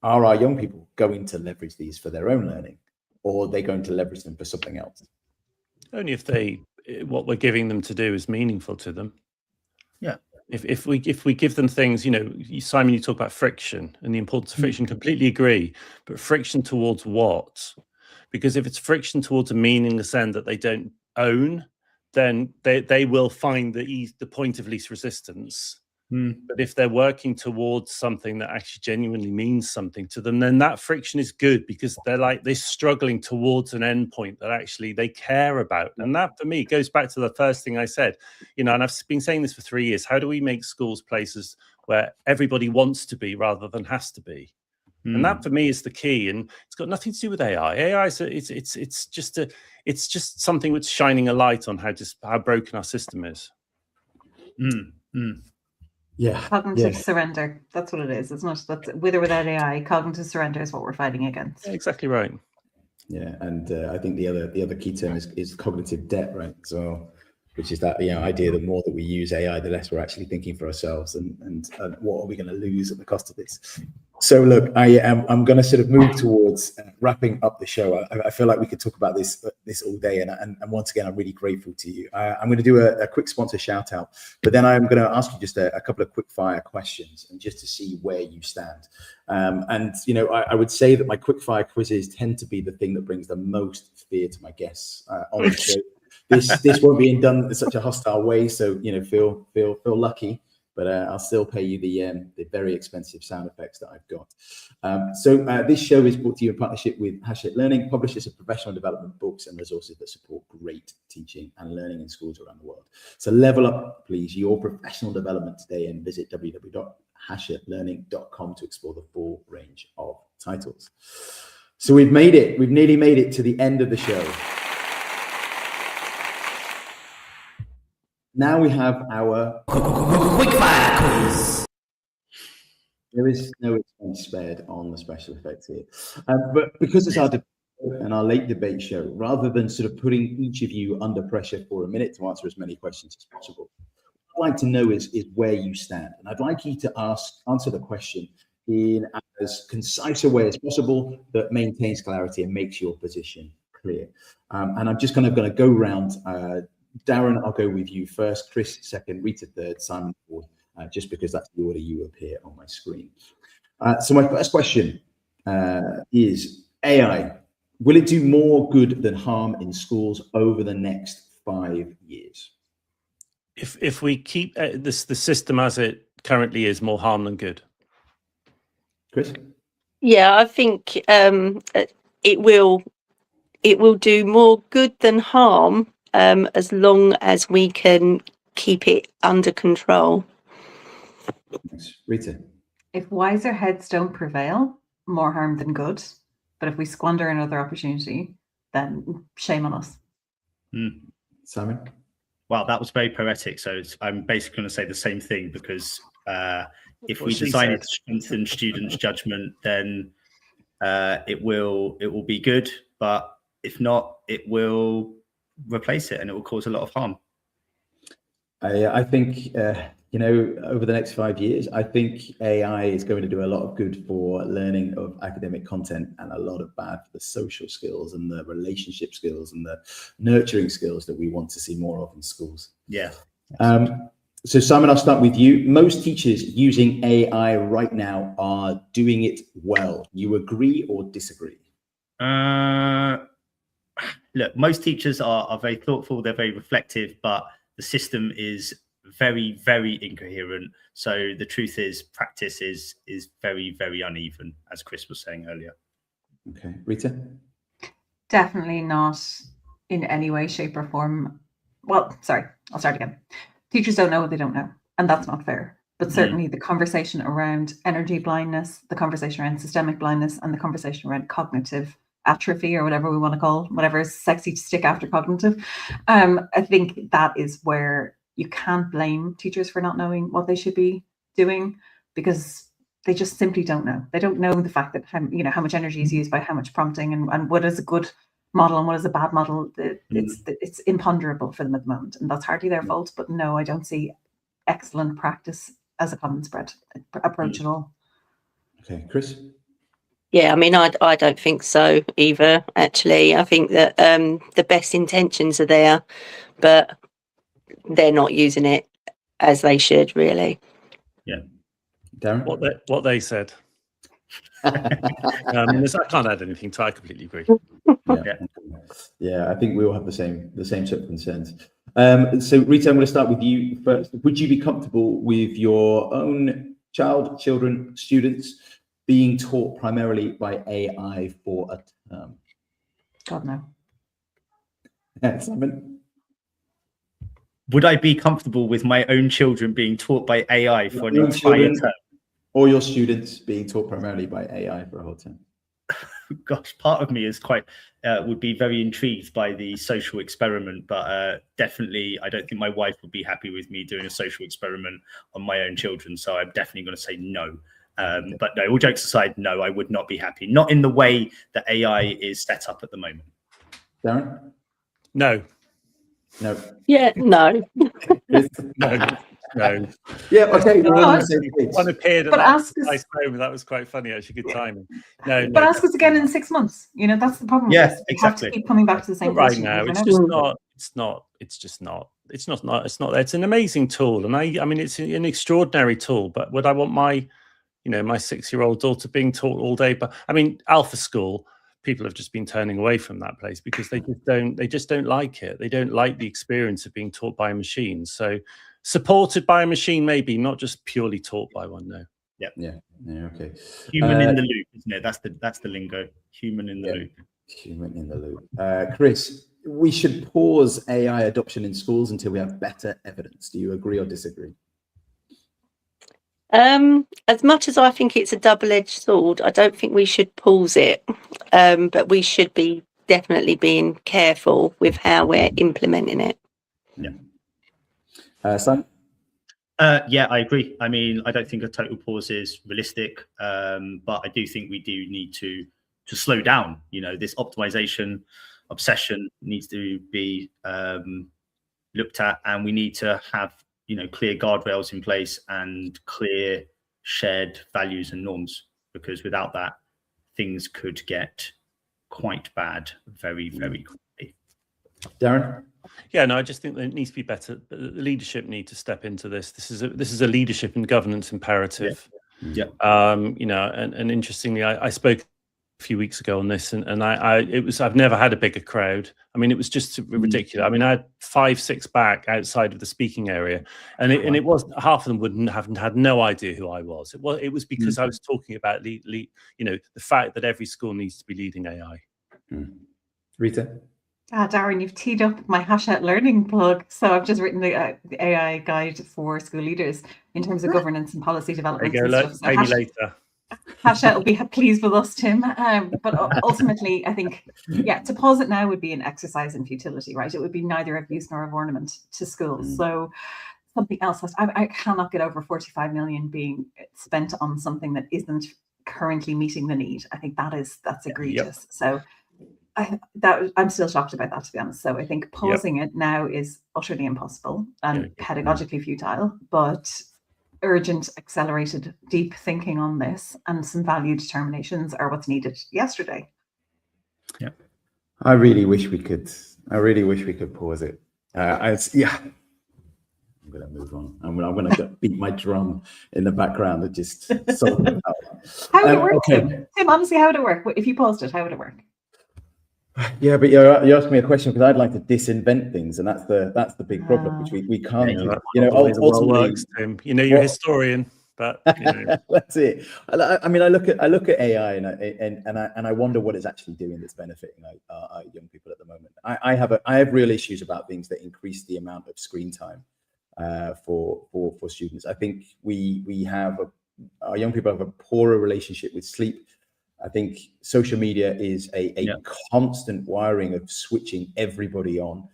are our young people going to leverage these for their own learning, or are they going to leverage them for something else? Only if what we're giving them to do is meaningful to them. Yeah. If we give them things, you know, Simon, you talk about friction and the importance of friction. Completely agree, but friction towards what? Because if it's friction towards a meaningless end that they don't own, then they will find the point of least resistance. But if they're working towards something that actually genuinely means something to them, then that friction is good, because they're struggling towards an endpoint that actually they care about. And that, for me, goes back to the first thing I said, you know, and I've been saying this for 3 years. How do we make schools places where everybody wants to be rather than has to be? And that, for me, is the key. And it's got nothing to do with AI. AI is it's just something that's shining a light on how broken our system is. Yeah. Cognitive surrender. That's what it is. It's not that with or without AI, cognitive surrender is what we're fighting against. Yeah, exactly right. Yeah, and I think the other key term is cognitive debt, right? So, which is that, you know, idea the more that we use AI, the less we're actually thinking for ourselves, and what are we going to lose at the cost of this? So look, I'm going to sort of move towards wrapping up the show. I feel like we could talk about this all day, and once again, I'm really grateful to you. I'm going to do a quick sponsor shout out, but then I'm going to ask you just a couple of quick fire questions, and just to see where you stand. And you know, I would say that my quick fire quizzes tend to be the thing that brings the most fear to my guests on the show. This won't be done in such a hostile way, so you know, feel lucky. But I'll still pay you the very expensive sound effects that I've got. So this show is brought to you in partnership with Hachette Learning, publishers of professional development books and resources that support great teaching and learning in schools around the world. So level up, please, your professional development today, and visit www.hachetteLearning.com to explore the full range of titles. So we've made it. We've nearly made it to the end of the show. Now we have our quickfire quiz. There is no expense spared on the special effects here. But because it's our debate and our late debate show, rather than sort of putting each of you under pressure for a minute to answer as many questions as possible, what I'd like to know is where you stand. And I'd like you to answer the question in as concise a way as possible that maintains clarity and makes your position clear. And I'm just kind of going to go around. Darren, I'll go with you first, Chris second, Rita third, Simon fourth, just because that's the order you appear on my screen. So my first question is AI. Will it do more good than harm in schools over the next 5 years? If we keep the system as it currently is, more harm than good. Chris? Yeah, I think it will do more good than harm, as long as we can keep it under control. Thanks. Rita? If wiser heads don't prevail, more harm than good. But if we squander another opportunity, then shame on us. Simon? Well, that was very poetic. So I'm basically going to say the same thing, because if we she design said. it to strengthen students' judgment, then it will be good. But if not, it will replace it, and it will cause a lot of harm. I think, you know, over the next 5 years, I think AI is going to do a lot of good for learning of academic content, and a lot of bad for the social skills and the relationship skills and the nurturing skills that we want to see more of in schools. Yeah. So Simon, I'll start with you. Most teachers using AI right now are doing it well. You agree or disagree? Look, most teachers are very thoughtful, they're very reflective, but the system is very, very incoherent. So the truth is, practice is very, very uneven, as Chris was saying earlier. Okay, Rita? Definitely not in any way, shape, or form. Well, sorry, I'll start again. Teachers don't know what they don't know, and that's not fair. But certainly the conversation around energy blindness, the conversation around systemic blindness, and the conversation around cognitive atrophy, or whatever we want to call, whatever is sexy to stick after cognitive. I think that is where you can't blame teachers for not knowing what they should be doing, because they just simply don't know. They don't know the fact that how much energy is used by how much prompting, and what is a good model and what is a bad model. It's imponderable for them at the moment, and that's hardly their fault. But no, I don't see excellent practice as a common spread approach at all. Okay, Chris? Yeah, I mean, I don't think so either, actually. I think that the best intentions are there, but they're not using it as they should, really. Yeah. Darren? What they said. I can't add anything to. I completely agree. Yeah, I think we all have the same sort of concerns. So Rita, I'm going to start with you first. Would you be comfortable with your own children, students being taught primarily by AI for a term? God, no. Simon? Would I be comfortable with my own children being taught by AI for an entire term? Or your students being taught primarily by AI for a whole term? Gosh, part of me is would be very intrigued by the social experiment, but definitely I don't think my wife would be happy with me doing a social experiment on my own children. So I'm definitely going to say no. But no, all jokes aside, no, I would not be happy. Not in the way that AI is set up at the moment. Darren? No. No. Yeah, no. No. Yeah, okay. One appeared at But that ask us- nice moment. That was quite funny, actually. Good timing. No, But ask us again in 6 months. That's the problem. Yeah, with this. We have to keep coming back to the same right question. now, you it's know? just not. It's not. It's an amazing tool, and I mean, it's an extraordinary tool. But would I want my 6-year-old daughter being taught all day? But I mean, Alpha School. People have just been turning away from that place because they just don't like it. They don't like the experience of being taught by a machine. So supported by a machine, maybe, not just purely taught by one. No. Yeah. Okay. Human in the loop, isn't it? That's the lingo. Human in the loop. Human in the loop. Chris, we should pause AI adoption in schools until we have better evidence. Do you agree or disagree? As much as I think it's a double-edged sword, I don't think we should pause it. But we should be definitely being careful with how we're implementing it. Yeah. Simon? Yeah, I agree. I mean, I don't think a total pause is realistic, but I do think we do need to slow down. This optimization obsession needs to be looked at, and we need to have clear guardrails in place and clear shared values and norms, because without that, things could get quite bad very, very quickly. Darren? Yeah, no, I just think there needs to be better. The leadership need to step into this. This is a leadership and governance imperative. Yeah. And interestingly, I spoke a few weeks ago on this, and I've never had a bigger crowd. I mean, it was just ridiculous. I mean, I had 5-6 back outside of the speaking area, and it was half of them haven't had no idea who I was. It was because I was talking about the fact that every school needs to be leading AI. Rita? Darren, you've teed up my Hachette learning plug. So I've just written the AI guide for school leaders in terms of governance and policy development. There you go. Pay me later. Hachette will be pleased with us, Tim. But ultimately, I think, to pause it now would be an exercise in futility, right? It would be neither of use nor of ornament to schools. So something else. I cannot get over 45 million being spent on something that isn't currently meeting the need. I think that's egregious. So I'm still shocked about that, to be honest. So I think pausing it now is utterly impossible and pedagogically futile, but urgent, accelerated, deep thinking on this and some value determinations are what's needed yesterday. Yeah. I really wish we could pause it. going to move on. I'm going to beat my drum in the background that just solved it out. How would it work? Okay. Tim, honestly, how would it work? If you paused it, how would it work? Yeah, but you asked me a question because I'd like to disinvent things, and that's the big problem, which we can't do. Ultimately, works, Tim. You're a historian, but that's it. I mean, I look at AI and I wonder what it's actually doing that's benefiting our young people at the moment. I have real issues about things that increase the amount of screen time for students. I think our young people have a poorer relationship with sleep. I think social media is a constant wiring of switching everybody on.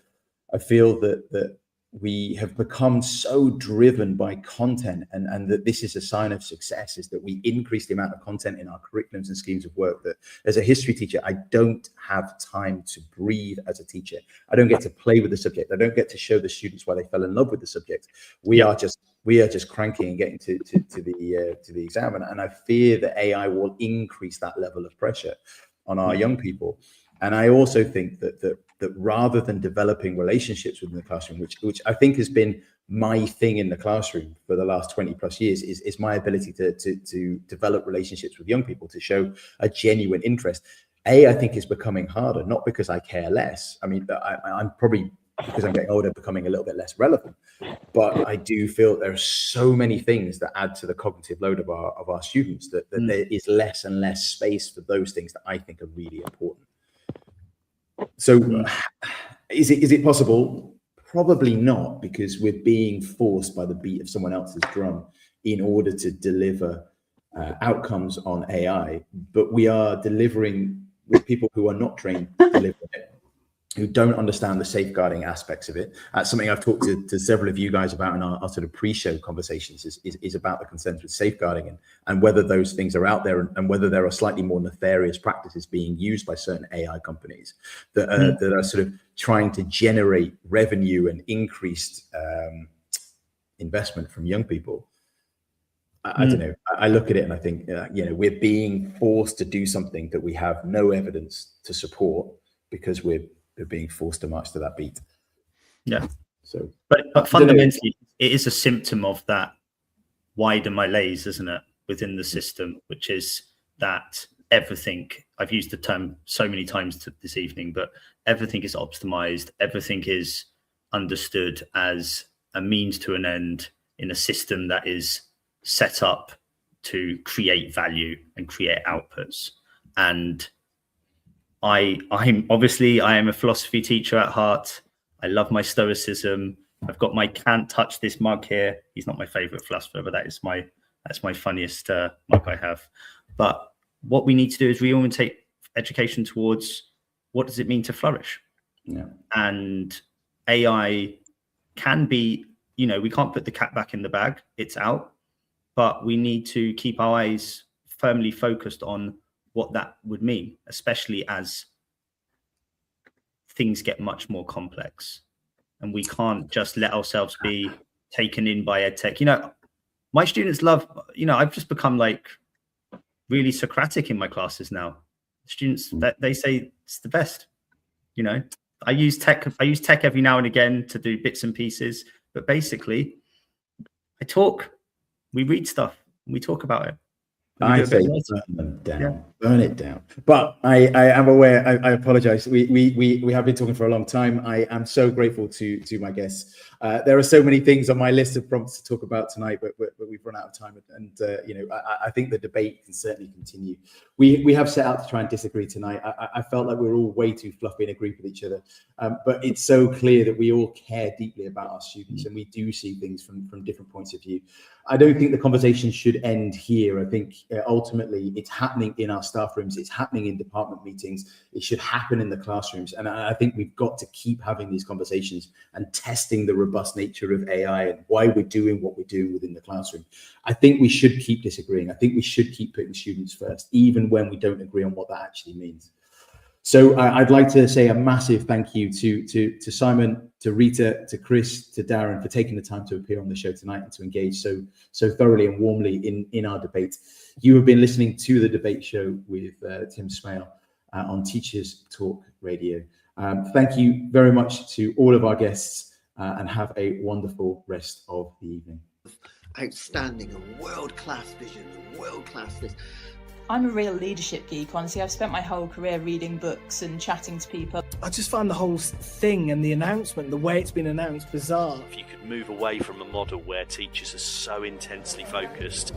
I feel that we have become so driven by content, and that this is a sign of success, is that we increase the amount of content in our curriculums and schemes of work. That as a history teacher, I don't have time to breathe as a teacher. I don't get to play with the subject. I don't get to show the students why they fell in love with the subject. We are just cranking and getting to the exam, and I fear that AI will increase that level of pressure on our young people. And I also think that rather than developing relationships within the classroom, which I think has been my thing in the classroom for the last 20 plus years, is my ability to develop relationships with young people, to show a genuine interest. I think is becoming harder, not because I care less. I mean, I'm probably, because I'm getting older, becoming a little bit less relevant. But I do feel there are so many things that add to the cognitive load of our students that there is less and less space for those things that I think are really important. So is it possible? Probably not, because we're being forced by the beat of someone else's drum in order to deliver outcomes on AI, but we are delivering with people who are not trained to deliver it, who don't understand the safeguarding aspects of it. That's something I've talked to several of you guys about in our sort of pre-show conversations, is about the concerns with safeguarding and whether those things are out there, and whether there are slightly more nefarious practices being used by certain AI companies that are sort of trying to generate revenue and increased investment from young people. I don't know. I look at it and I think, we're being forced to do something that we have no evidence to support, because we're being forced to march to that beat. Yeah. So, but fundamentally, it is a symptom of that wider malaise, isn't it, within the system, which is that everything, I've used the term so many times this evening, but everything is optimized. Everything is understood as a means to an end in a system that is set up to create value and create outputs. And I am a philosophy teacher at heart. I love my stoicism. I've got my can't touch this mug here. He's not my favorite philosopher, but that's my funniest mug I have. But what we need to do is reorientate education towards what does it mean to flourish. Yeah. And AI can be, we can't put the cat back in the bag. It's out, but we need to keep our eyes firmly focused on what that would mean, especially as things get much more complex, and we can't just let ourselves be taken in by EdTech. My students love, I've just become like really Socratic in my classes now. Students, that they say it's the best. I use tech every now and again to do bits and pieces, but basically we read stuff, and we talk about it. I say burn it down. But I am aware. I apologize. We have been talking for a long time. I am so grateful to my guests. There are so many things on my list of prompts to talk about tonight, but we've run out of time. And I think the debate can certainly continue. We have set out to try and disagree tonight. I felt like we were all way too fluffy and agreed with each other. But it's so clear that we all care deeply about our students, and we do see things from different points of view. I don't think the conversation should end here. I think ultimately it's happening in our staff rooms. It's happening in department meetings. It should happen in the classrooms. And I think we've got to keep having these conversations and testing the robust nature of AI and why we're doing what we're doing within the classroom. I think we should keep disagreeing. I think we should keep putting students first, even when we don't agree on what that actually means. So I'd like to say a massive thank you to Simon, to Rita, to Chris, to Darren for taking the time to appear on the show tonight and to engage so thoroughly and warmly in our debate. You have been listening to the debate show with Tim Smale on Teachers Talk Radio. Thank you very much to all of our guests. and have a wonderful rest of the evening. Outstanding and world-class vision and world-class this. I'm a real leadership geek, honestly. I've spent my whole career reading books and chatting to people. I just find the whole thing and the announcement, the way it's been announced, bizarre. If you could move away from a model where teachers are so intensely focused